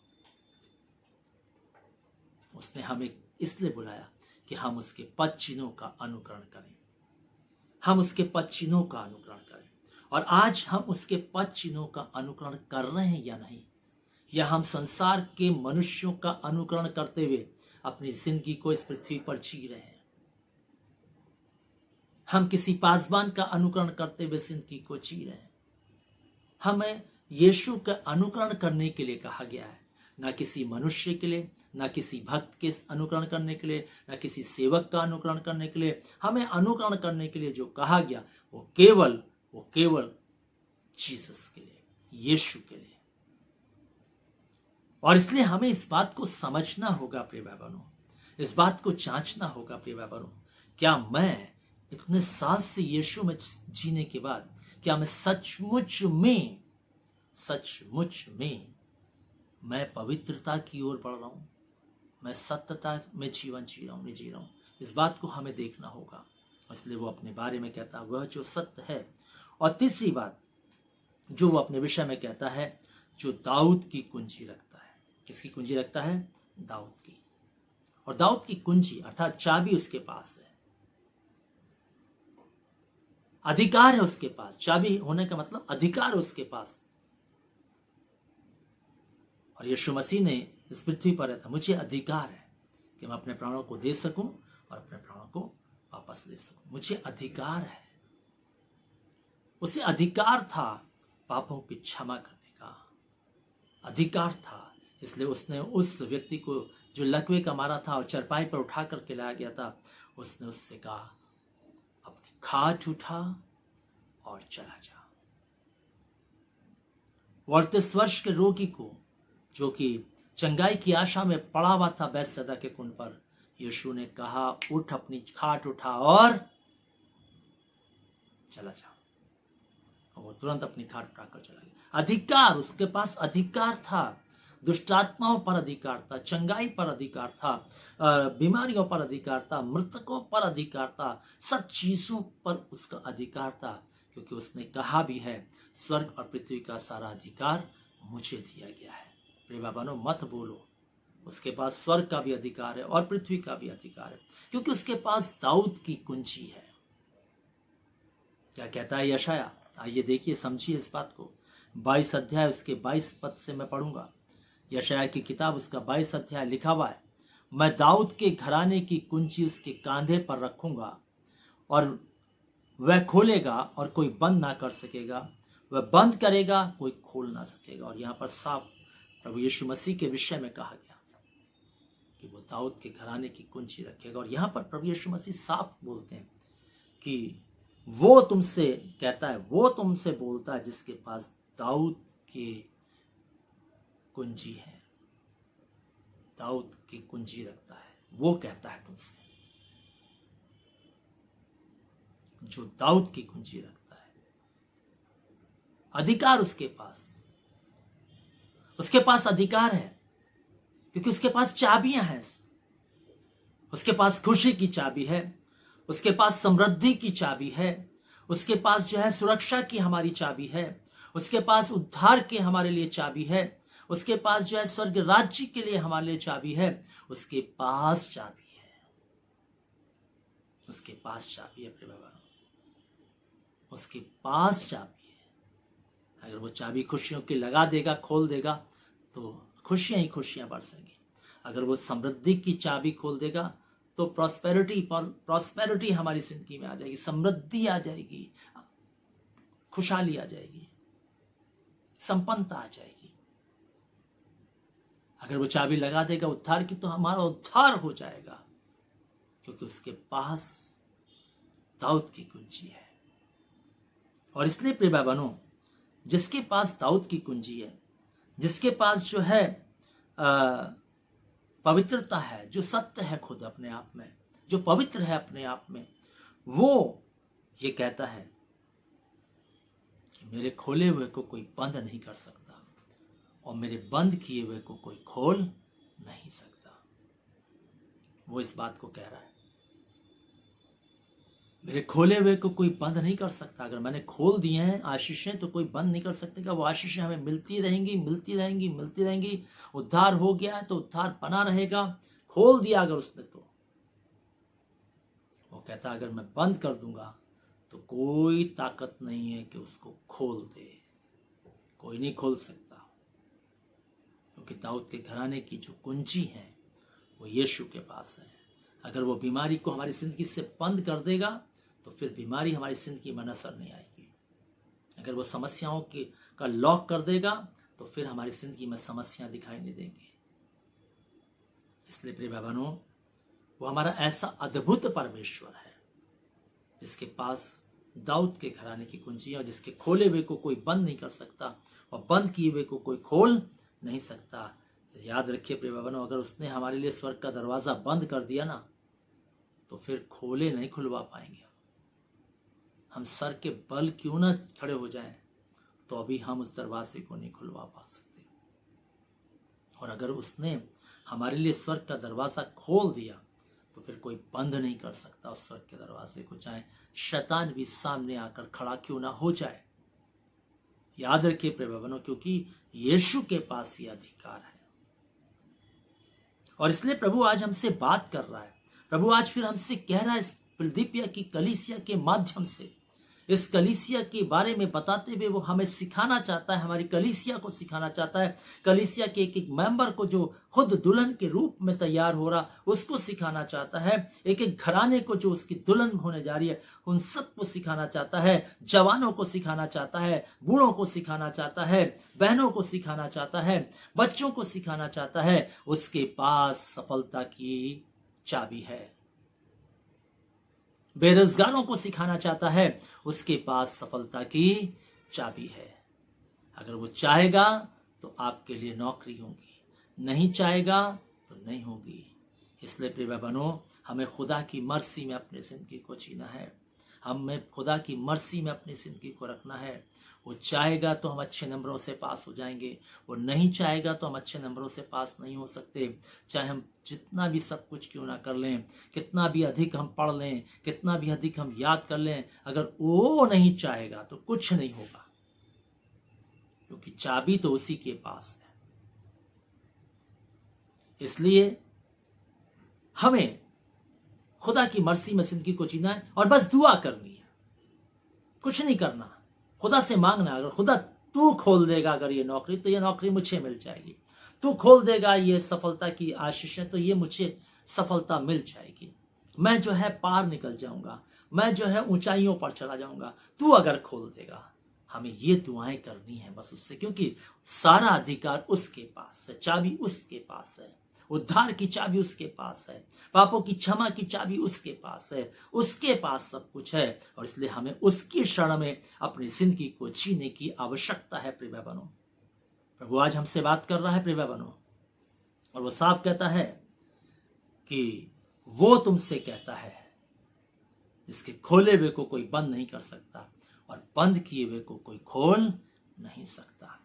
S1: उसने हमें इसलिए बुलाया कि हम उसके पद चिन्हों का अनुकरण करें, हम उसके पद चिन्हों का अनुकरण करें। और आज हम उसके पद चिन्हों का अनुकरण कर रहे हैं या नहीं, या हम संसार के मनुष्यों का अनुकरण करते हुए अपनी जिंदगी को इस पृथ्वी पर जी रहे हैं। हम किसी पासवान का अनुकरण करते हुए जिंदगी को जी रहे हैं। हमें यीशु का अनुकरण करने के लिए कहा गया है, ना किसी मनुष्य के लिए, ना किसी भक्त के अनुकरण करने के लिए, ना किसी सेवक का अनुकरण करने के लिए। हमें अनुकरण करने के लिए जो कहा गया वो केवल जीसस के लिए, यीशु के लिए। और इसलिए हमें इस बात को समझना होगा प्रिय भाई बहनों, इस बात को जांचना होगा प्रिय भाई बहनों, क्या मैं इतने साल से यीशु में जीने के बाद क्या मैं सचमुच में मैं पवित्रता की ओर बढ़ रहा हूं, मैं सत्यता में जीवन जी रहा हूं, नहीं जी रहा हूं? इस बात को हमें देखना होगा। इसलिए वो अपने बारे में कहता है वह जो सत्य है। और तीसरी बात जो वो अपने विषय में कहता है, जो दाऊद की कुंजी रखता है। किसकी कुंजी रखता है? दाऊद की। और दाऊद की कुंजी अर्थात चाबी उसके पास है, अधिकार है उसके पास। चाबी होने का मतलब अधिकार है उसके पास। और यीशु मसीह ने इस पृथ्वी पर रहता, मुझे अधिकार है कि मैं अपने प्राणों को दे सकूं और अपने प्राणों को वापस ले सकूं। मुझे अधिकार है। उसे अधिकार था पापों की क्षमा करने का, अधिकार था। इसलिए उसने उस व्यक्ति को जो लकवे का मारा था और चरपाई पर उठा करके लाया गया था, उसने उससे कहा अपनी खाट उठा और चला जा। 38 वर्ष के रोगी को जो कि चंगाई की आशा में पड़ा हुआ था बैतसैदा के कुंड पर, यीशु ने कहा उठ, अपनी खाट उठा और चला जा। और वो तुरंत अपनी खाट उठाकर चला गया। अधिकार, उसके पास अधिकार था। दुष्टात्माओं पर अधिकार था, चंगाई पर अधिकार था, बीमारियों पर अधिकार था, मृतकों पर अधिकार था, सब चीजों पर उसका अधिकार था, क्योंकि उसने कहा भी है स्वर्ग और पृथ्वी का सारा अधिकार मुझे दिया गया है। प्रिय बाबानो, मत बोलो, उसके पास स्वर्ग का भी अधिकार है और पृथ्वी का भी अधिकार है, क्योंकि उसके पास दाऊद की कुंजी है। क्या कहता है यशाया? आइए देखिए, समझिए इस बात को। 22 अध्याय उसके 22 पद से मैं पढ़ूंगा। यशाया की किताब उसका 22 अध्याय लिखा हुआ है, मैं दाऊद के घराने की कुंजी उसके कांधे पर रखूंगा और वह खोलेगा और कोई बंद ना कर सकेगा, वह बंद करेगा कोई खोल ना सकेगा। और यहाँ पर साफ प्रभु यीशु मसीह के विषय में कहा गया कि वो दाऊद के घराने की कुंजी रखेगा। और यहाँ पर प्रभु यीशु मसीह साफ बोलते हैं कि वो तुमसे कहता है, वो तुमसे बोलता है जिसके पास दाऊद की कुंजी है, दाऊद की कुंजी रखता है, वो कहता है तुमसे, जो दाऊद की कुंजी रखता है। अधिकार उसके पास अधिकार है, क्योंकि उसके पास चाबियां हैं। उसके पास खुशी की चाबी है, उसके पास समृद्धि की चाबी है, उसके पास जो है सुरक्षा की हमारी चाबी है, उसके पास उद्धार की हमारे लिए चाबी है, उसके पास जो है स्वर्ग राज्य के लिए हमारे लिए चाबी है। उसके पास चाबी है, उसके पास चाबी है प्रिय भगवान, उसके पास चाबी है। अगर वो चाबी खुशियों की लगा देगा, खोल देगा, तो खुशियां ही खुशियां बरसेंगी। अगर वो समृद्धि की चाबी खोल देगा तो प्रॉस्पेरिटी हमारी जिंदगी में आ जाएगी, समृद्धि आ जाएगी, खुशहाली आ जाएगी, संपन्नता आ जाएगी। अगर वो चाबी लगा देगा उद्धार की, तो हमारा उद्धार हो जाएगा, क्योंकि उसके पास दाऊद की कुंजी है। और इसलिए प्रिय भाई बहनों, जिसके पास दाऊद की कुंजी है, जिसके पास जो है पवित्रता है, जो सत्य है खुद अपने आप में, जो पवित्र है अपने आप में, वो ये कहता है कि मेरे खोले हुए को कोई बंद नहीं कर सकता और मेरे बंद किए हुए को कोई खोल नहीं सकता। वो इस बात को कह रहा है, मेरे खोले हुए को कोई बंद नहीं कर सकता। अगर मैंने खोल दिए हैं आशीषें, तो कोई बंद नहीं कर सकता। वो आशीषें हमें मिलती रहेंगी, मिलती रहेंगी, मिलती रहेंगी। उद्धार हो गया है तो उद्धार बना रहेगा। खोल दिया अगर उसने, तो वो कहता अगर मैं बंद कर दूंगा तो कोई ताकत नहीं है कि उसको खोल दे, कोई नहीं खोल सकता, क्योंकि दाऊद के घराने की जो कुंजी है वो यीशु के पास है। अगर वो बीमारी को हमारी जिंदगी से बंद कर देगा तो फिर बीमारी हमारी जिंदगी में असर नहीं आएगी। अगर वो समस्याओं का लॉक कर देगा तो फिर हमारी जिंदगी में समस्याएं दिखाई नहीं देंगी। इसलिए प्रिय भाई बहनों, वो हमारा ऐसा अद्भुत परमेश्वर है जिसके पास दाऊद के घराने की कुंजी है, और जिसके खोले हुए को कोई बंद नहीं कर सकता और बंद किए हुए को कोई खोल नहीं सकता। याद रखिए प्रिय भाई बहनों, अगर उसने हमारे लिए स्वर्ग का दरवाजा बंद कर दिया ना, तो फिर खोले नहीं खुलवा पाएंगे। हम सर के बल क्यों ना खड़े हो जाएं, तो अभी हम उस दरवाजे को नहीं खुलवा पा सकते। और अगर उसने हमारे लिए स्वर्ग का दरवाजा खोल दिया तो फिर कोई बंद नहीं कर सकता उस स्वर्ग के दरवाजे को, चाहे शैतान भी सामने आकर खड़ा क्यों ना हो जाए। याद रखिए प्रिय भाई बहनों, क्योंकि यीशु के पास ये अधिकार है। और इसलिए प्रभु आज हमसे बात कर रहा है। प्रभु आज फिर हमसे कह रहा है, इस फिलदिपिया की कलीसिया के माध्यम से, इस कलीसिया के बारे में बताते हुए वो हमें सिखाना चाहता है, हमारी कलीसिया को सिखाना चाहता है। कलीसिया के एक एक मेंबर को जो खुद दुल्हन के रूप में तैयार हो रहा, उसको सिखाना चाहता है। एक एक घराने को जो उसकी दुल्हन होने जा रही है, उन सबको सिखाना चाहता है। जवानों को सिखाना चाहता है, बूढ़ों को सिखाना चाहता है, बहनों को सिखाना चाहता है, बच्चों को सिखाना चाहता है। उसके पास सफलता की चाबी है। बेरोजगारों को सिखाना चाहता है, उसके पास सफलता की चाबी है। अगर वो चाहेगा तो आपके लिए नौकरी होगी, नहीं चाहेगा तो नहीं होगी। इसलिए प्रिय बहनों, हमें खुदा की मर्जी में अपनी जिंदगी को जीना है, हमें खुदा की मर्जी में अपनी जिंदगी को रखना है। वो चाहेगा तो हम अच्छे नंबरों से पास हो जाएंगे, वो नहीं चाहेगा तो हम अच्छे नंबरों से पास नहीं हो सकते। चाहे हम जितना भी सब कुछ क्यों ना कर लें, कितना भी अधिक हम पढ़ लें, कितना भी अधिक हम याद कर लें, अगर वो नहीं चाहेगा तो कुछ नहीं होगा, क्योंकि चाबी तो उसी के पास है। इसलिए हमें खुदा की मर्जी में जिंदगी को जीना है और बस दुआ करनी है, कुछ नहीं करना। खुदा से मांगना, अगर खुदा तू खोल देगा अगर ये नौकरी, तो ये नौकरी मुझे मिल जाएगी। तू खोल देगा ये सफलता की आशीषें, तो ये मुझे सफलता मिल जाएगी। मैं जो है पार निकल जाऊंगा, मैं जो है ऊंचाइयों पर चला जाऊंगा। तू अगर खोल देगा, हमें ये दुआएं करनी है बस उससे, क्योंकि सारा अधिकार उसके पास है, चाबी उसके पास है, उद्धार की चाबी उसके पास है, पापों की क्षमा की चाबी उसके पास है, उसके पास सब कुछ है। और इसलिए हमें उसकी शरण में अपनी जिंदगी को जीने की आवश्यकता है। प्रिय भाई बहनों, प्रभु आज हमसे बात कर रहा है प्रिय भाई बहनों, और वो साफ कहता है कि वो तुमसे कहता है, जिसके खोले हुए को कोई बंद नहीं कर सकता और बंद किए हुए को कोई खोल नहीं सकता।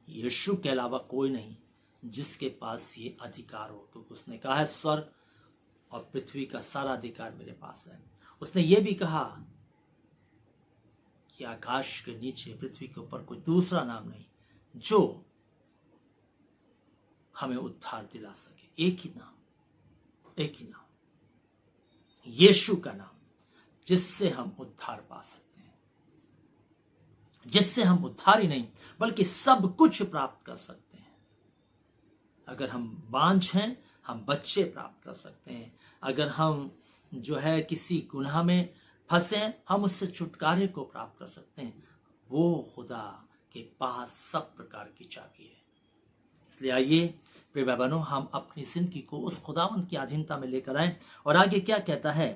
S1: यीशु के अलावा कोई नहीं जिसके पास ये अधिकार हो, क्योंकि उसने कहा है स्वर्ग और पृथ्वी का सारा अधिकार मेरे पास है। उसने ये भी कहा कि आकाश के नीचे पृथ्वी के ऊपर कोई दूसरा नाम नहीं जो हमें उद्धार दिला सके। एक ही नाम, एक ही नाम, यीशु का नाम, जिससे हम उद्धार पा सकते हैं, जिससे हम उद्धार ही नहीं बल्कि सब कुछ प्राप्त कर सकते हैं। अगर हम बांझ हैं, हम बच्चे प्राप्त कर सकते हैं। अगर हम जो है किसी गुनाह में फंसे हैं, हम उससे छुटकारे को प्राप्त कर सकते हैं। वो खुदा के पास सब प्रकार की चाबी है। इसलिए आइए प्रिय भाई बहनों, हम अपनी जिंदगी को उस खुदावंद की अधीनता में लेकर आए। और आगे क्या कहता है?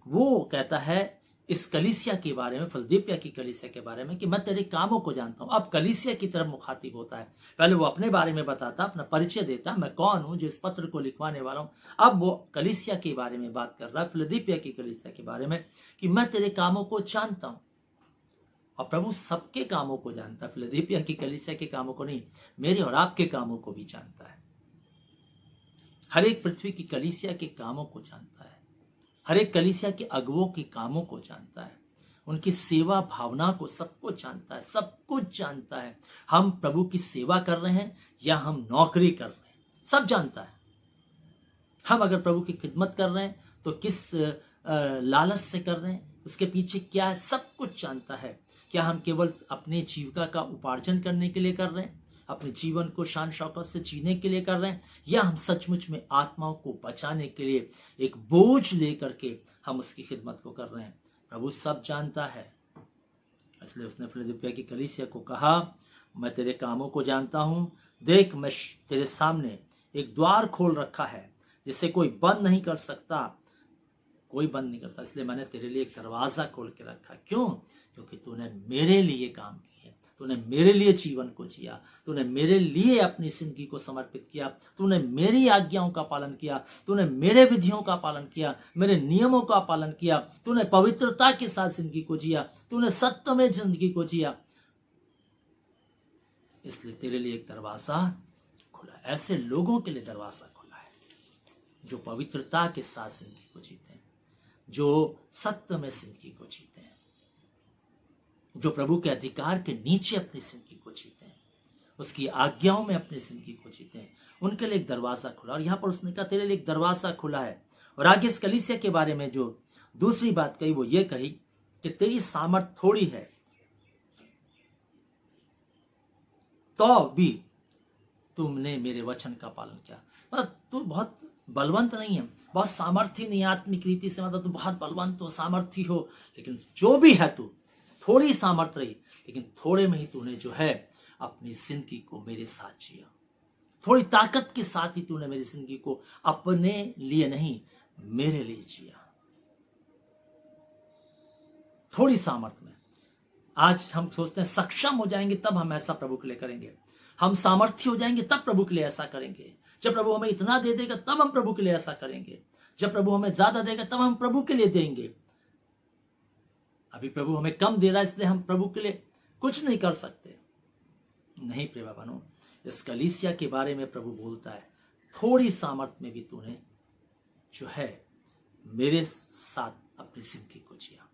S1: वो कहता है इस कलीसिया के बारे में, फिलदिलफिया की कलीसिया के बारे में, कि मैं तेरे कामों को जानता हूं। अब कलीसिया की तरफ मुखातिब होता है। पहले वो अपने बारे में बताता, अपना परिचय देता, मैं कौन हूं जो इस पत्र को लिखवाने वाला हूं। अब वो कलीसिया के बारे में बात कर रहा है, फिलदिलफिया की कलीसिया के बारे में, कि मैं तेरे कामों को जानता हूं। और प्रभु सबके कामों को जानता है, फिलदिलफिया की कलीसिया के कामों को नहीं, मेरे और आपके कामों को भी जानता है। हर एक पृथ्वी की कलीसिया के कामों को जानता है। हर एक कलीसिया के अगुवों के कामों को जानता है, उनकी सेवा भावना को, सबको जानता है, सब कुछ जानता है। हम प्रभु की सेवा कर रहे हैं या हम नौकरी कर रहे हैं, सब जानता है। हम अगर प्रभु की खिदमत कर रहे हैं तो किस लालच से कर रहे हैं, उसके पीछे क्या है, सब कुछ जानता है। क्या हम केवल अपने जीविका का उपार्जन करने के लिए कर रहे हैं, अपने जीवन को शान शौकत से जीने के लिए कर रहे हैं, या हम सचमुच में आत्माओं को बचाने के लिए एक बोझ लेकर के हम उसकी खिदमत को कर रहे हैं? प्रभु सब जानता है। इसलिए उसने फिलदिलफिया की कलीसिया को कहा, मैं तेरे कामों को जानता हूं। देख, मैं तेरे सामने एक द्वार खोल रखा है जिसे कोई बंद नहीं कर सकता, कोई बंद नहीं कर सकता। इसलिए मैंने तेरे लिए एक दरवाजा खोल के रखा। क्यों? क्योंकि तूने मेरे लिए काम किए, तूने मेरे लिए जीवन को जिया, तूने मेरे लिए अपनी जिंदगी को समर्पित किया, तूने मेरी आज्ञाओं का पालन किया, तूने मेरे विधियों का पालन किया, मेरे नियमों का पालन किया, तूने पवित्रता के साथ जिंदगी को जिया, तूने सत्य में जिंदगी को जिया। इसलिए तेरे लिए एक दरवाजा खुला है। ऐसे लोगों के लिए दरवाजा खुला है जो पवित्रता के साथ जिंदगी को जीते हैं, जो सत्य में जिंदगी को जीते हैं, जो प्रभु के अधिकार के नीचे अपनी जिंदगी को जीते हैं, उसकी आज्ञाओं में अपनी जिंदगी को जीते हैं। उनके लिए एक दरवाजा खुला। और यहां पर उसने कहा तेरे लिए एक दरवाजा खुला है। और आगे इस कलीसिया के बारे में जो दूसरी बात कही वो ये कही कि तेरी सामर्थ थोड़ी है तो भी तुमने मेरे वचन का पालन किया। मतलब तू बहुत बलवंत नहीं है, बहुत सामर्थी नहीं, आत्मिक रीति से मतलब तू बहुत बलवंत हो, सामर्थी हो, लेकिन जो भी है तू थोड़ी सामर्थ रही, लेकिन थोड़े में ही तूने जो है अपनी जिंदगी को मेरे साथ जिया। थोड़ी ताकत के साथ ही तूने मेरी जिंदगी को अपने लिए नहीं मेरे लिए जिया। थोड़ी सामर्थ में आज हम सोचते हैं सक्षम हो जाएंगे तब हम ऐसा प्रभु के लिए करेंगे, हम सामर्थ्य हो जाएंगे तब प्रभु के लिए ऐसा करेंगे, जब प्रभु हमें इतना दे देगा तब हम प्रभु के लिए ऐसा करेंगे, जब प्रभु हमें ज्यादा देगा तब हम प्रभु के लिए देंगे। अभी प्रभु हमें कम दे रहा है इसलिए हम प्रभु के लिए कुछ नहीं कर सकते। नहीं प्रिय बहनों, इस कलीसिया के बारे में प्रभु बोलता है थोड़ी सामर्थ में भी तूने जो है मेरे साथ अपनी जिंदगी को जिया।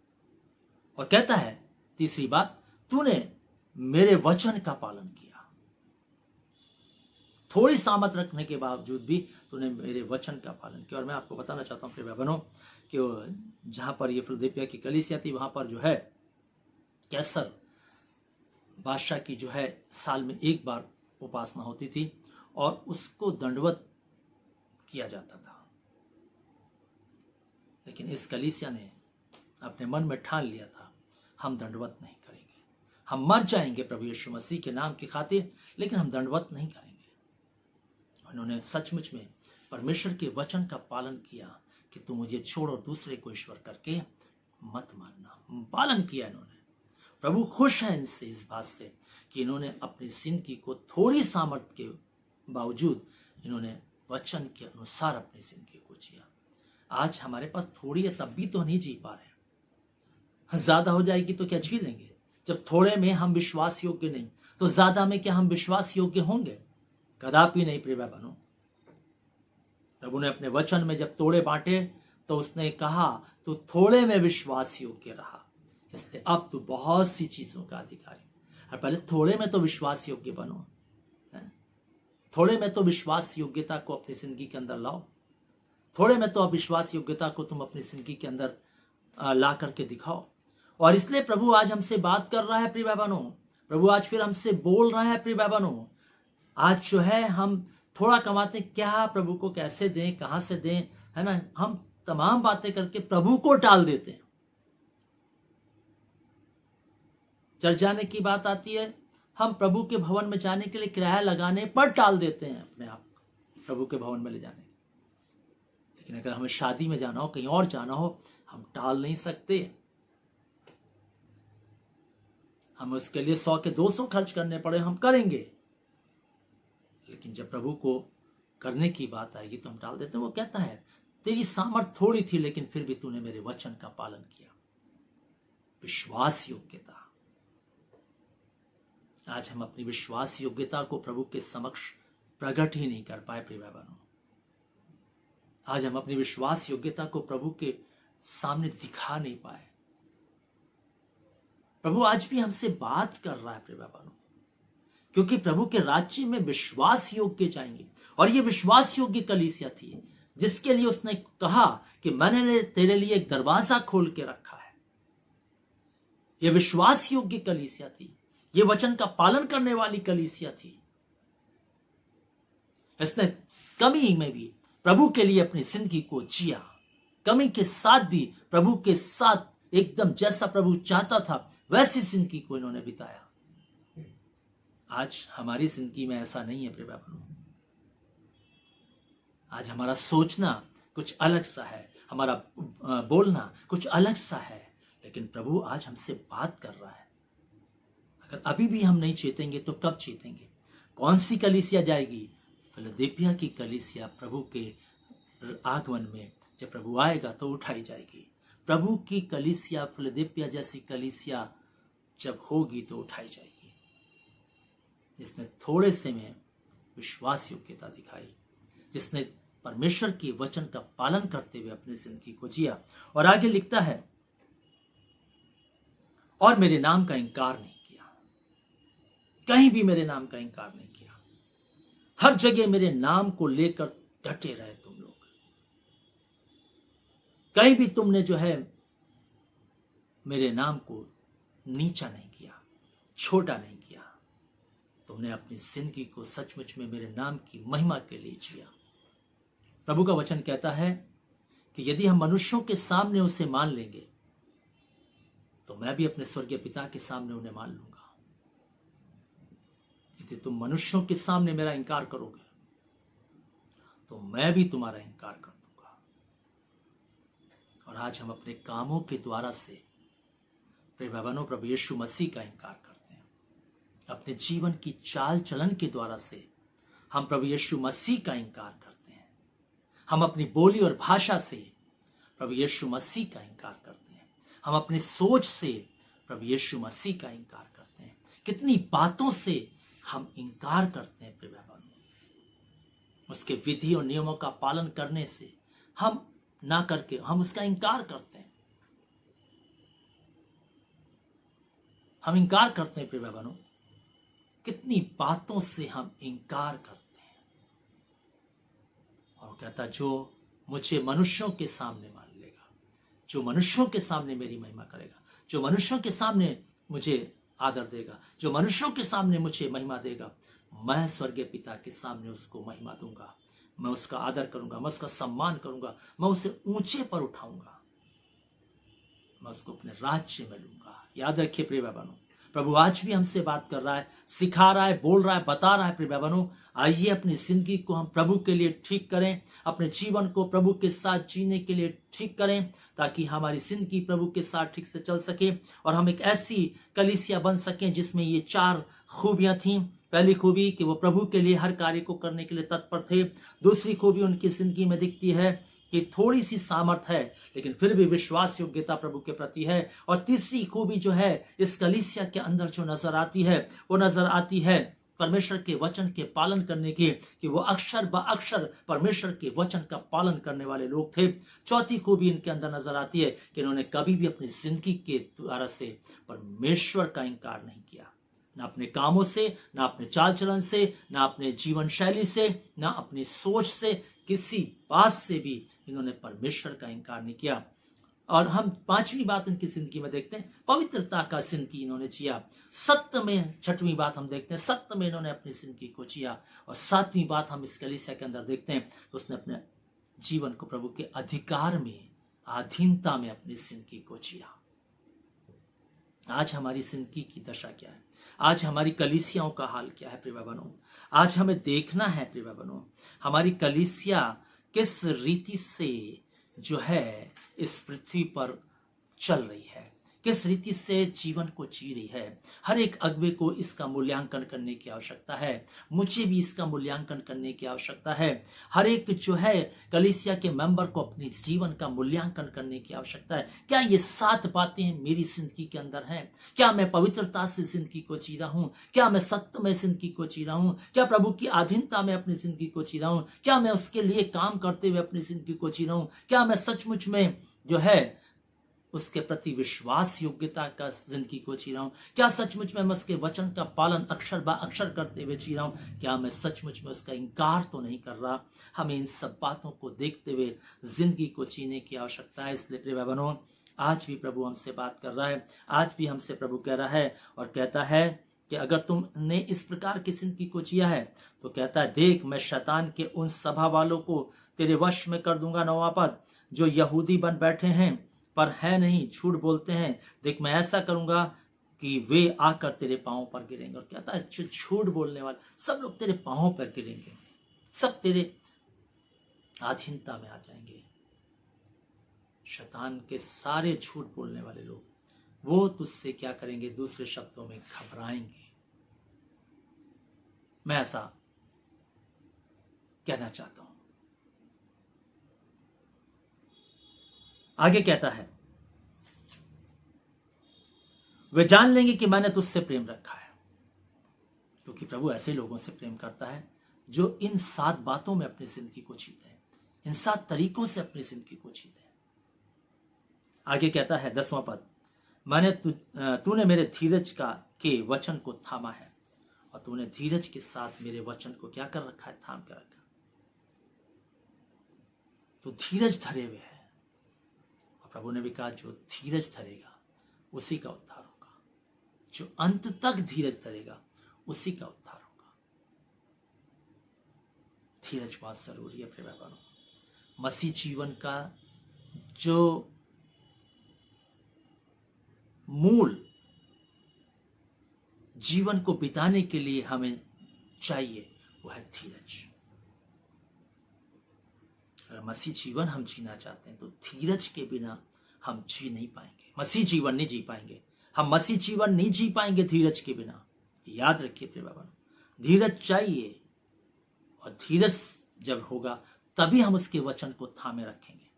S1: और कहता है तीसरी बात, तूने मेरे वचन का पालन किया। थोड़ी सामर्थ रखने के बावजूद भी तूने मेरे वचन का पालन किया। और मैं आपको बताना चाहता हूं प्रिय बहनों कि जहां पर ये फिलदिलफिया की कलीसिया थी वहां पर जो है कैसर बादशाह की जो है साल में एक बार उपासना होती थी और उसको दंडवत किया जाता था। लेकिन इस कलीसिया ने अपने मन में ठान लिया था हम दंडवत नहीं करेंगे, हम मर जाएंगे प्रभु यीशु मसीह के नाम की खातिर, लेकिन हम दंडवत नहीं करेंगे। उन्होंने सचमुच में परमेश्वर के वचन का पालन किया कि तू मुझे छोड़ और दूसरे को ईश्वर करके मत मानना। पालन किया इन्होंने। प्रभु खुश है इनसे, इस बात से कि इन्होंने अपनी जिंदगी को थोड़ी सामर्थ्य के बावजूद इन्होंने वचन के अनुसार अपनी जिंदगी को जिया। आज हमारे पास थोड़ी है तब भी तो नहीं जी पा रहे, ज्यादा हो जाएगी तो क्या जी लेंगे? जब थोड़े में हम विश्वास योग्य नहीं तो ज्यादा में क्या हम विश्वास योग्य होंगे? कदापि नहीं प्रिय बहनों। प्रभु ने अपने वचन में जब तोड़े बांटे तो उसने कहा तू थोड़े में विश्वास योग्य रहा, इसलिए अब तू बहुत सी चीजों का अधिकारी। और पहले थोड़े में तो विश्वास योग्य बनो, थोड़े में तो विश्वास योग्यता को अपनी जिंदगी के अंदर लाओ, थोड़े में तो विश्वास योग्यता को तुम अपनी जिंदगी के अंदर ला करके दिखाओ। और इसलिए प्रभु आज हमसे बात कर रहा है प्रिय भाई बहनों। प्रभु आज फिर हमसे बोल रहा है प्रिय भाई बहनों। आज जो है हम थोड़ा कमाते, क्या प्रभु को कैसे दें, कहां से दें, है ना। हम तमाम बातें करके प्रभु को टाल देते हैं। चर्च जाने की बात आती है, हम प्रभु के भवन में जाने के लिए किराया लगाने पर टाल देते हैं अपने आप प्रभु के भवन में ले जाने। लेकिन अगर हमें शादी में जाना हो, कहीं और जाना हो, हम टाल नहीं सकते। हम उसके लिए 100 के 200 खर्च करने पड़े, हम करेंगे। लेकिन जब प्रभु को करने की बात आएगी तो हम टाल देते हैं। वो कहता है, तेरी सामर्थ थोड़ी थी लेकिन फिर भी तूने मेरे वचन का पालन किया। विश्वास योग्यता। आज हम अपनी विश्वास योग्यता को प्रभु के समक्ष प्रकट ही नहीं कर पाए प्रिय भाई बहनों। आज हम अपनी विश्वास योग्यता को प्रभु के सामने दिखा नहीं पाए। प्रभु आज भी हमसे बात कर रहा है प्रिय भाई बहनों, क्योंकि प्रभु के राज्य में विश्वास योग्य जाएंगे। और ये विश्वास योग्य कलीसिया थी जिसके लिए उसने कहा कि मैंने तेरे लिए एक दरवाजा खोल के रखा है। यह विश्वास योग्य कलीसिया थी, ये वचन का पालन करने वाली कलीसिया थी। इसने कमी में भी प्रभु के लिए अपनी जिंदगी को जिया, कमी के साथ भी प्रभु के साथ एकदम जैसा प्रभु चाहता था वैसी जिंदगी को इन्होंने बिताया। आज हमारी जिंदगी में ऐसा नहीं है प्रिय बहनों। आज हमारा सोचना कुछ अलग सा है, हमारा बोलना कुछ अलग सा है, लेकिन प्रभु आज हमसे बात कर रहा है। अगर अभी भी हम नहीं चेतेंगे तो कब चेतेंगे? कौन सी कलीसिया जाएगी? फिलदेल्फिया की कलीसिया प्रभु के आगमन में जब प्रभु आएगा तो उठाई जाएगी। प्रभु की कलीसिया, फिलदेल्फिया जैसी कलीसिया जब होगी तो उठाई जाएगी, जिसने थोड़े से में विश्वास योग्यता दिखाई, जिसने परमेश्वर के वचन का पालन करते हुए अपनी जिंदगी को जिया। और आगे लिखता है, और मेरे नाम का इंकार नहीं किया। कहीं भी मेरे नाम का इंकार नहीं किया। हर जगह मेरे नाम को लेकर डटे रहे तुम लोग। कहीं भी तुमने जो है मेरे नाम को नीचा नहीं किया, छोटा नहीं किया। तुमने अपनी जिंदगी को सचमुच में मेरे नाम की महिमा के लिए जिया। प्रभु का वचन कहता है कि यदि हम मनुष्यों के सामने उसे मान लेंगे तो मैं भी अपने स्वर्गीय पिता के सामने उन्हें मान लूंगा। यदि तुम मनुष्यों के सामने मेरा इंकार करोगे तो मैं भी तुम्हारा इंकार कर दूंगा। और आज हम अपने कामों के द्वारा से प्रिय बहनों प्रभु यीशु मसीह का इंकार करते हैं। अपने जीवन की चाल चलन के द्वारा से हम प्रभु यीशु मसीह का इंकार करते हैं। हम अपनी बोली और भाषा से प्रभु यीशु मसीह का इंकार करते हैं। हम अपनी सोच से प्रभु यीशु मसीह का इंकार करते हैं। कितनी बातों से हम इंकार करते हैं प्रिय बहनों। उसके विधि और नियमों का पालन करने से हम ना करके हम उसका इंकार करते हैं। हम इंकार करते हैं प्रिय बहनों। कितनी बातों से हम इंकार करते हैं। और कहता, जो मुझे मनुष्यों के सामने मान लेगा, जो मनुष्यों के सामने मेरी महिमा करेगा, जो मनुष्यों के सामने मुझे आदर देगा, जो मनुष्यों के सामने मुझे महिमा देगा, मैं स्वर्गीय पिता के सामने उसको महिमा दूंगा। मैं उसका आदर करूंगा, मैं उसका सम्मान करूंगा, मैं उसे ऊंचे पर उठाऊंगा, मैं उसको अपने राज्य में लूंगा। याद रखिए प्रिय बहनों, प्रभु आज भी हमसे बात कर रहा है, सिखा रहा है, बोल रहा है, बता रहा है। प्रिय बहनों, आइए अपनी जिंदगी को हम प्रभु के लिए ठीक करें, अपने जीवन को प्रभु के साथ जीने के लिए ठीक करें, ताकि हमारी जिंदगी प्रभु के साथ ठीक से चल सके और हम एक ऐसी कलीसिया बन सकें जिसमें ये 4 खूबियां थीं। पहली खूबी कि वो प्रभु के लिए हर कार्य को करने के लिए तत्पर थे। दूसरी खूबी उनकी जिंदगी में दिखती है कि थोड़ी सी सामर्थ है लेकिन फिर भी विश्वास योग्यता प्रभु के प्रति है। और तीसरी खूबी जो है इस कलीसिया के अंदर जो नजर आती है वो नजर आती है परमेश्वर के वचन के पालन करने की, कि वो अक्षर ब अक्षर परमेश्वर के वचन का पालन करने वाले लोग थे। चौथी खूबी इनके अंदर नजर आती है कि इन्होंने कभी भी अपनी जिंदगी के द्वारा से परमेश्वर का इंकार नहीं किया, ना अपने कामों से, ना अपने चाल चलन से, ना अपने जीवन शैली से, ना अपनी सोच से, किसी बात से भी इन्होंने परमेश्वर का इंकार नहीं किया। और हम पांचवी बात इनकी जिंदगी में देखते हैं, पवित्रता का जिंदगी इन्होंने जिया। सत्य में छठवीं बात हम देखते हैं, सत्य में इन्होंने अपनी जिंदगी को जिया। और सातवीं बात हम इस कलीसिया के अंदर देखते हैं, उसने अपने जीवन को प्रभु के अधिकार में, अधीनता में अपनी जिंदगी को जिया। आज हमारी जिंदगी की दशा क्या है? आज हमारी कलीसियाओं का हाल क्या है प्रिय बहनों? आज हमें देखना है प्रिय बहनों, हमारी कलीसिया किस रीति से जो है इस पृथ्वी पर चल रही है, किस रीति से जीवन को जी रही है। हर एक अगुवे को इसका मूल्यांकन करने की आवश्यकता है, मुझे भी इसका मूल्यांकन करने की आवश्यकता है। हर एक जो है कलीसिया के मेंबर को अपने जीवन का मूल्यांकन करने की आवश्यकता है। क्या ये 7 बातें मेरी जिंदगी के अंदर हैं? क्या मैं पवित्रता से जिंदगी को जी रहा हूं? क्या मैं सत्य में जिंदगी को जी रहा हूं? क्या प्रभु की अधीनता में अपनी जिंदगी को जी रहा हूं? क्या मैं उसके लिए काम करते हुए अपनी जिंदगी को जी रहा हूं? क्या मैं सचमुच में जो है उसके प्रति विश्वास योग्यता का जिंदगी को जी रहा हूं? क्या सचमुच में मैं उसके वचन का पालन अक्षर बा अक्षर करते हुए जी रहा हूं? क्या मैं सचमुच में उसका इंकार तो नहीं कर रहा? हमें इन सब बातों को देखते हुए जिंदगी को जीने की आवश्यकता है। इसलिए प्रिय बहनों, आज भी प्रभु हमसे बात कर रहा है, आज भी हमसे प्रभु कह रहा है और कहता है कि अगर तुमने इस प्रकार की जिंदगी को जिया है तो कहता है, देख मैं शैतान के उन सभा वालों को तेरे वश में कर दूंगा। 9वां पद, जो यहूदी बन बैठे हैं पर है नहीं, झूठ बोलते हैं, देख मैं ऐसा करूंगा कि वे आकर तेरे पांवों पर गिरेंगे। और कहता है जो झूठ बोलने वाले सब लोग तेरे पांवों पर गिरेंगे, सब तेरे अधीनता में आ जाएंगे। शैतान के सारे झूठ बोलने वाले लोग वो तुझसे क्या करेंगे? दूसरे शब्दों में घबराएंगे। मैं ऐसा कहना चाहता हूं। आगे कहता है, वे जान लेंगे कि मैंने तुझसे प्रेम रखा है। क्योंकि प्रभु ऐसे लोगों से प्रेम करता है जो इन 7 बातों में अपनी जिंदगी को जीते हैं, इन 7 तरीकों से अपनी जिंदगी को जीते हैं। आगे कहता है 10वां पद, तूने मेरे धीरज के वचन को थामा है। और तूने धीरज के साथ मेरे वचन को क्या कर रखा है? थाम कर रखा। तो धीरज धरे हुए है। और प्रभु ने भी कहा जो धीरज धरेगा उसी का उद्धार होगा, जो अंत तक धीरज धरेगा उसी का उद्धार होगा। धीरज बहुत जरूरी है प्रिय बहनों। मसीह जीवन का जो मूल जीवन को बिताने के लिए हमें चाहिए वो है धीरज। अगर मसीह जीवन हम जीना चाहते हैं तो धीरज के बिना हम जी नहीं पाएंगे, मसीह जीवन नहीं जी पाएंगे। हम मसीह जीवन नहीं जी पाएंगे धीरज के बिना। याद रखिए प्रिय बहनों, धीरज चाहिए। और धीरज जब होगा तभी हम उसके वचन को थामे रखेंगे।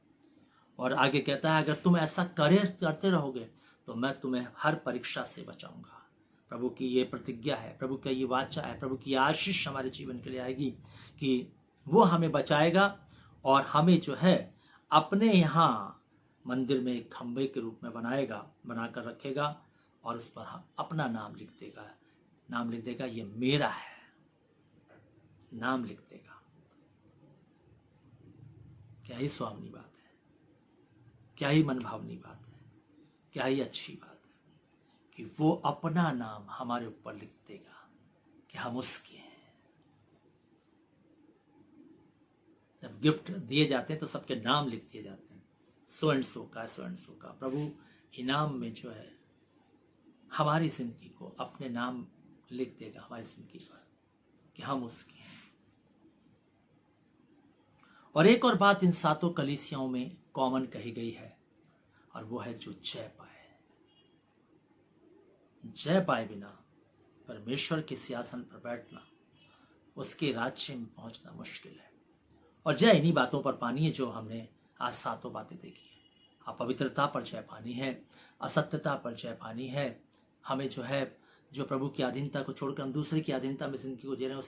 S1: और आगे कहता है, अगर तुम ऐसा करते रहोगे तो मैं तुम्हें हर परीक्षा से बचाऊंगा। प्रभु की ये प्रतिज्ञा है, प्रभु का ये वाचा है, प्रभु की आशीष हमारे जीवन के लिए आएगी कि वो हमें बचाएगा और हमें जो है अपने यहाँ मंदिर में एक खंबे के रूप में बनाकर रखेगा और उस पर हम अपना नाम लिख देगा, ये मेरा है, नाम लिख देगा। क्या ही स्वामी बात है, क्या ही मनभावनी बात है, क्या ही अच्छी बात है कि वो अपना नाम हमारे ऊपर लिख देगा कि हम उसके हैं। जब गिफ्ट दिए जाते हैं तो सबके नाम लिख दिए जाते हैं, सो एंड सो का। प्रभु इनाम में जो है हमारी जिंदगी को अपने नाम लिख देगा हमारी जिंदगी पर कि हम उसके हैं। और एक और बात इन 7 कलीसियाओं में कॉमन कही गई है और वो है जो जय पाए। जय पाए बिना परमेश्वर के सिंहासन पर बैठना, उसके राज्य में पहुंचना मुश्किल है। और जय इन्हीं बातों पर पानी है जो हमने आज 7 बातें देखी है। अपवित्रता पर जय पानी है, असत्यता पर जय पानी है। हमें जो है जो प्रभु की अधीनता को छोड़कर हम दूसरे की अधीनता में जिंदगी को जी रहे हैं,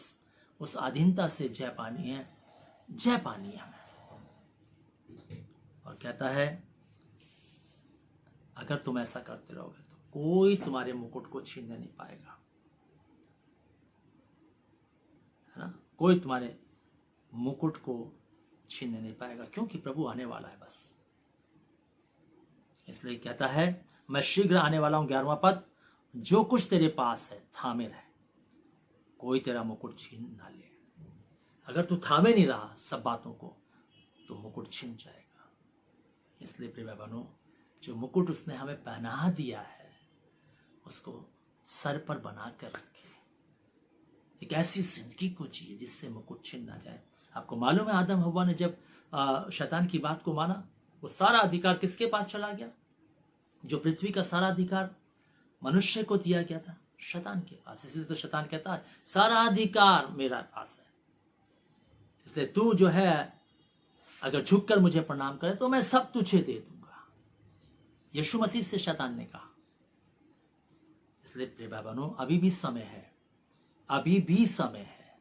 S1: उस अधीनता से जय पानी है हमें। और कहता है अगर तुम ऐसा करते रहोगे तो कोई तुम्हारे मुकुट को छीनने नहीं पाएगा, है ना? कोई तुम्हारे मुकुट को छीनने नहीं पाएगा, क्योंकि प्रभु आने वाला है। बस इसलिए कहता है, मैं शीघ्र आने वाला हूं। 11वां पद, जो कुछ तेरे पास है थामे रहे, कोई तेरा मुकुट छीन ना ले। अगर तू थामे नहीं रहा सब बातों को तो मुकुट छीन जाएगा। इसलिए प्रिय बहनों, जो मुकुट उसने हमें पहना दिया है उसको सर पर बना कर रखे। एक ऐसी जिंदगी को जिए जिससे मुकुट छीन ना जाए। आपको मालूम है, आदम हव्वा ने जब शैतान की बात को माना, वो सारा अधिकार किसके पास चला गया? जो पृथ्वी का सारा अधिकार मनुष्य को दिया गया था, शैतान के पास। इसलिए तो शैतान कहता है, सारा अधिकार मेरा पास है, इसलिए तू जो है अगर झुककर मुझे प्रणाम करे तो मैं सब तुझे दे दूंगा। यीशु मसीह से शैतान ने कहा। इसलिए प्रिय भाई बहनों, अभी भी समय है, अभी भी समय है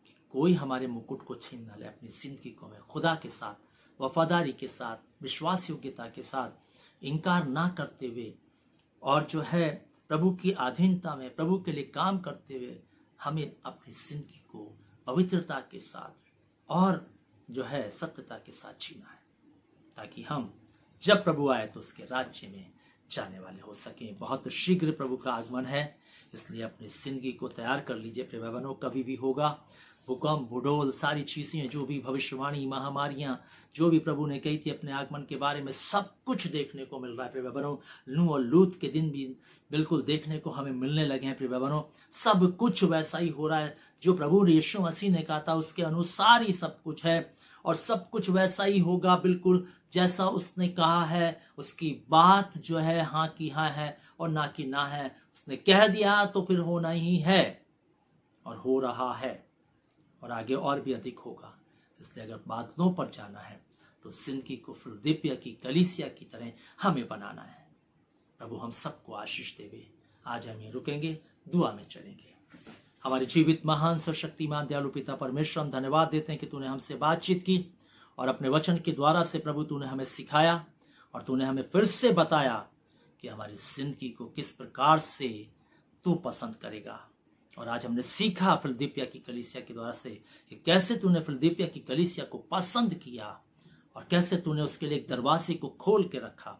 S1: कि कोई हमारे मुकुट को छीन ना ले। अपनी जिंदगी को में खुदा के साथ, वफादारी के साथ, विश्वास योग्यता के साथ, इनकार ना करते हुए और जो है प्रभु की अधीनता में प्रभु के लिए काम करते हुए हमें अपनी जिंदगी को पवित्रता के साथ और जो है सत्यता के साथ जीना है, ताकि हम जब प्रभु आए तो उसके राज्य में जाने वाले हो सके। बहुत शीघ्र प्रभु का आगमन है, इसलिए अपनी जिंदगी को तैयार कर लीजिए। प्रिय बहनों, कभी भी होगा भूकंप, भूडोल, सारी चीजें, जो भी भविष्यवाणी, महामारियां, जो भी प्रभु ने कही थी अपने आगमन के बारे में, सब कुछ देखने को मिल रहा है। प्रिय बहनों, नूह और लूत के दिन भी बिल्कुल देखने को हमें मिलने लगे हैं। प्रिय बहनों, सब कुछ वैसा ही हो रहा है जो प्रभु यीशु मसीह ने कहा था, उसके अनुसार ही सब कुछ है और सब कुछ वैसा ही होगा, बिल्कुल जैसा उसने कहा है। उसकी बात जो है हाँ की हाँ है और ना की ना है। उसने कह दिया तो फिर होना ही है और हो रहा है और आगे और भी अधिक होगा। इसलिए अगर बादलों पर जाना है तो जिंदगी को फिलदिप्पिया की कलीसिया की तरह हमें बनाना है। प्रभु हम सबको आशीष देवे। आज हम ये रुकेंगे, दुआ में चलेंगे। हमारे जीवित महान सर्वशक्तिमान दयालु पिता परमेश्वर, हम धन्यवाद देते हैं कि तूने हमसे बातचीत की और अपने वचन के द्वारा से प्रभु तूने हमें सिखाया और तूने हमें फिर से बताया कि हमारी जिंदगी को किस प्रकार से तू पसंद करेगा। और आज हमने सीखा फिलदिप्पिया की कलीसिया के द्वारा से कि कैसे तूने फिलदिप्पिया की कलीसिया को पसंद किया और कैसे तूने उसके लिए एक दरवाजे को खोल के रखा।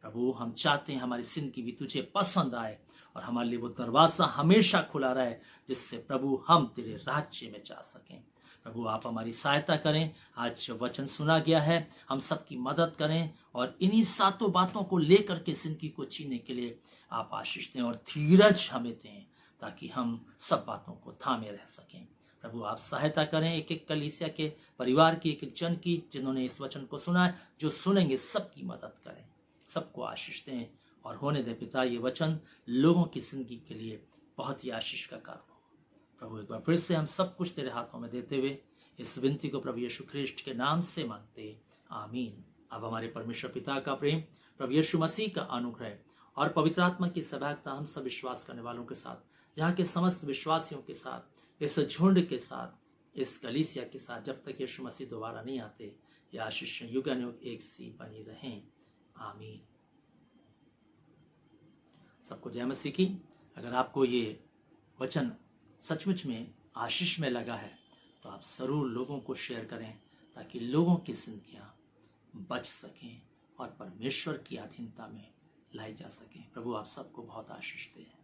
S1: प्रभु हम चाहते हैं हमारी जिंदगी भी तुझे पसंद आए और हमारे लिए वो दरवाजा हमेशा खुला रहे, जिससे प्रभु हम तेरे राज्य में जा सकें। प्रभु आप हमारी सहायता करें। आज जो वचन सुना गया है हम सबकी मदद करें और इन्हीं सातों बातों को लेकर के जिंदगी को जीने के लिए आप आशीष दें और धीरज हमें दें, ताकि हम सब बातों को थामे रह सकें। प्रभु आप सहायता करें एक एक कलीसिया के परिवार की, एक एक जन की जिन्होंने इस वचन को सुना है, जो सुनेंगे सबकी मदद करें, सबको आशीष दें और होने दे पिता ये वचन लोगों की जिंदगी के लिए बहुत ही आशीष का कारण हो। प्रभु एक बार फिर से हम सब कुछ तेरे हाथों में देते हुए इस विनती को प्रभु यीशु ख्रिस्ट के नाम से मांगते, आमीन। अब हमारे परमेश्वर पिता का प्रेम, प्रभु यीशु मसीह का अनुग्रह और पवित्र आत्मा की सहभागिता हम सब विश्वास करने वालों के साथ, जहाँ के समस्त विश्वासियों के साथ, इस झुंड के साथ, इस कलीसिया के साथ, जब तक यीशु मसीह दोबारा नहीं आते, ये आशीष युगानुयुग एक सी बनी रहें, आमीन। सबको जय मसीह की। अगर आपको ये वचन सचमुच में आशीष में लगा है तो आप जरूर लोगों को शेयर करें, ताकि लोगों की जिंदगियां बच सकें और परमेश्वर की अधीनता में लाई जा सकें। प्रभु आप सबको बहुत आशीष दें।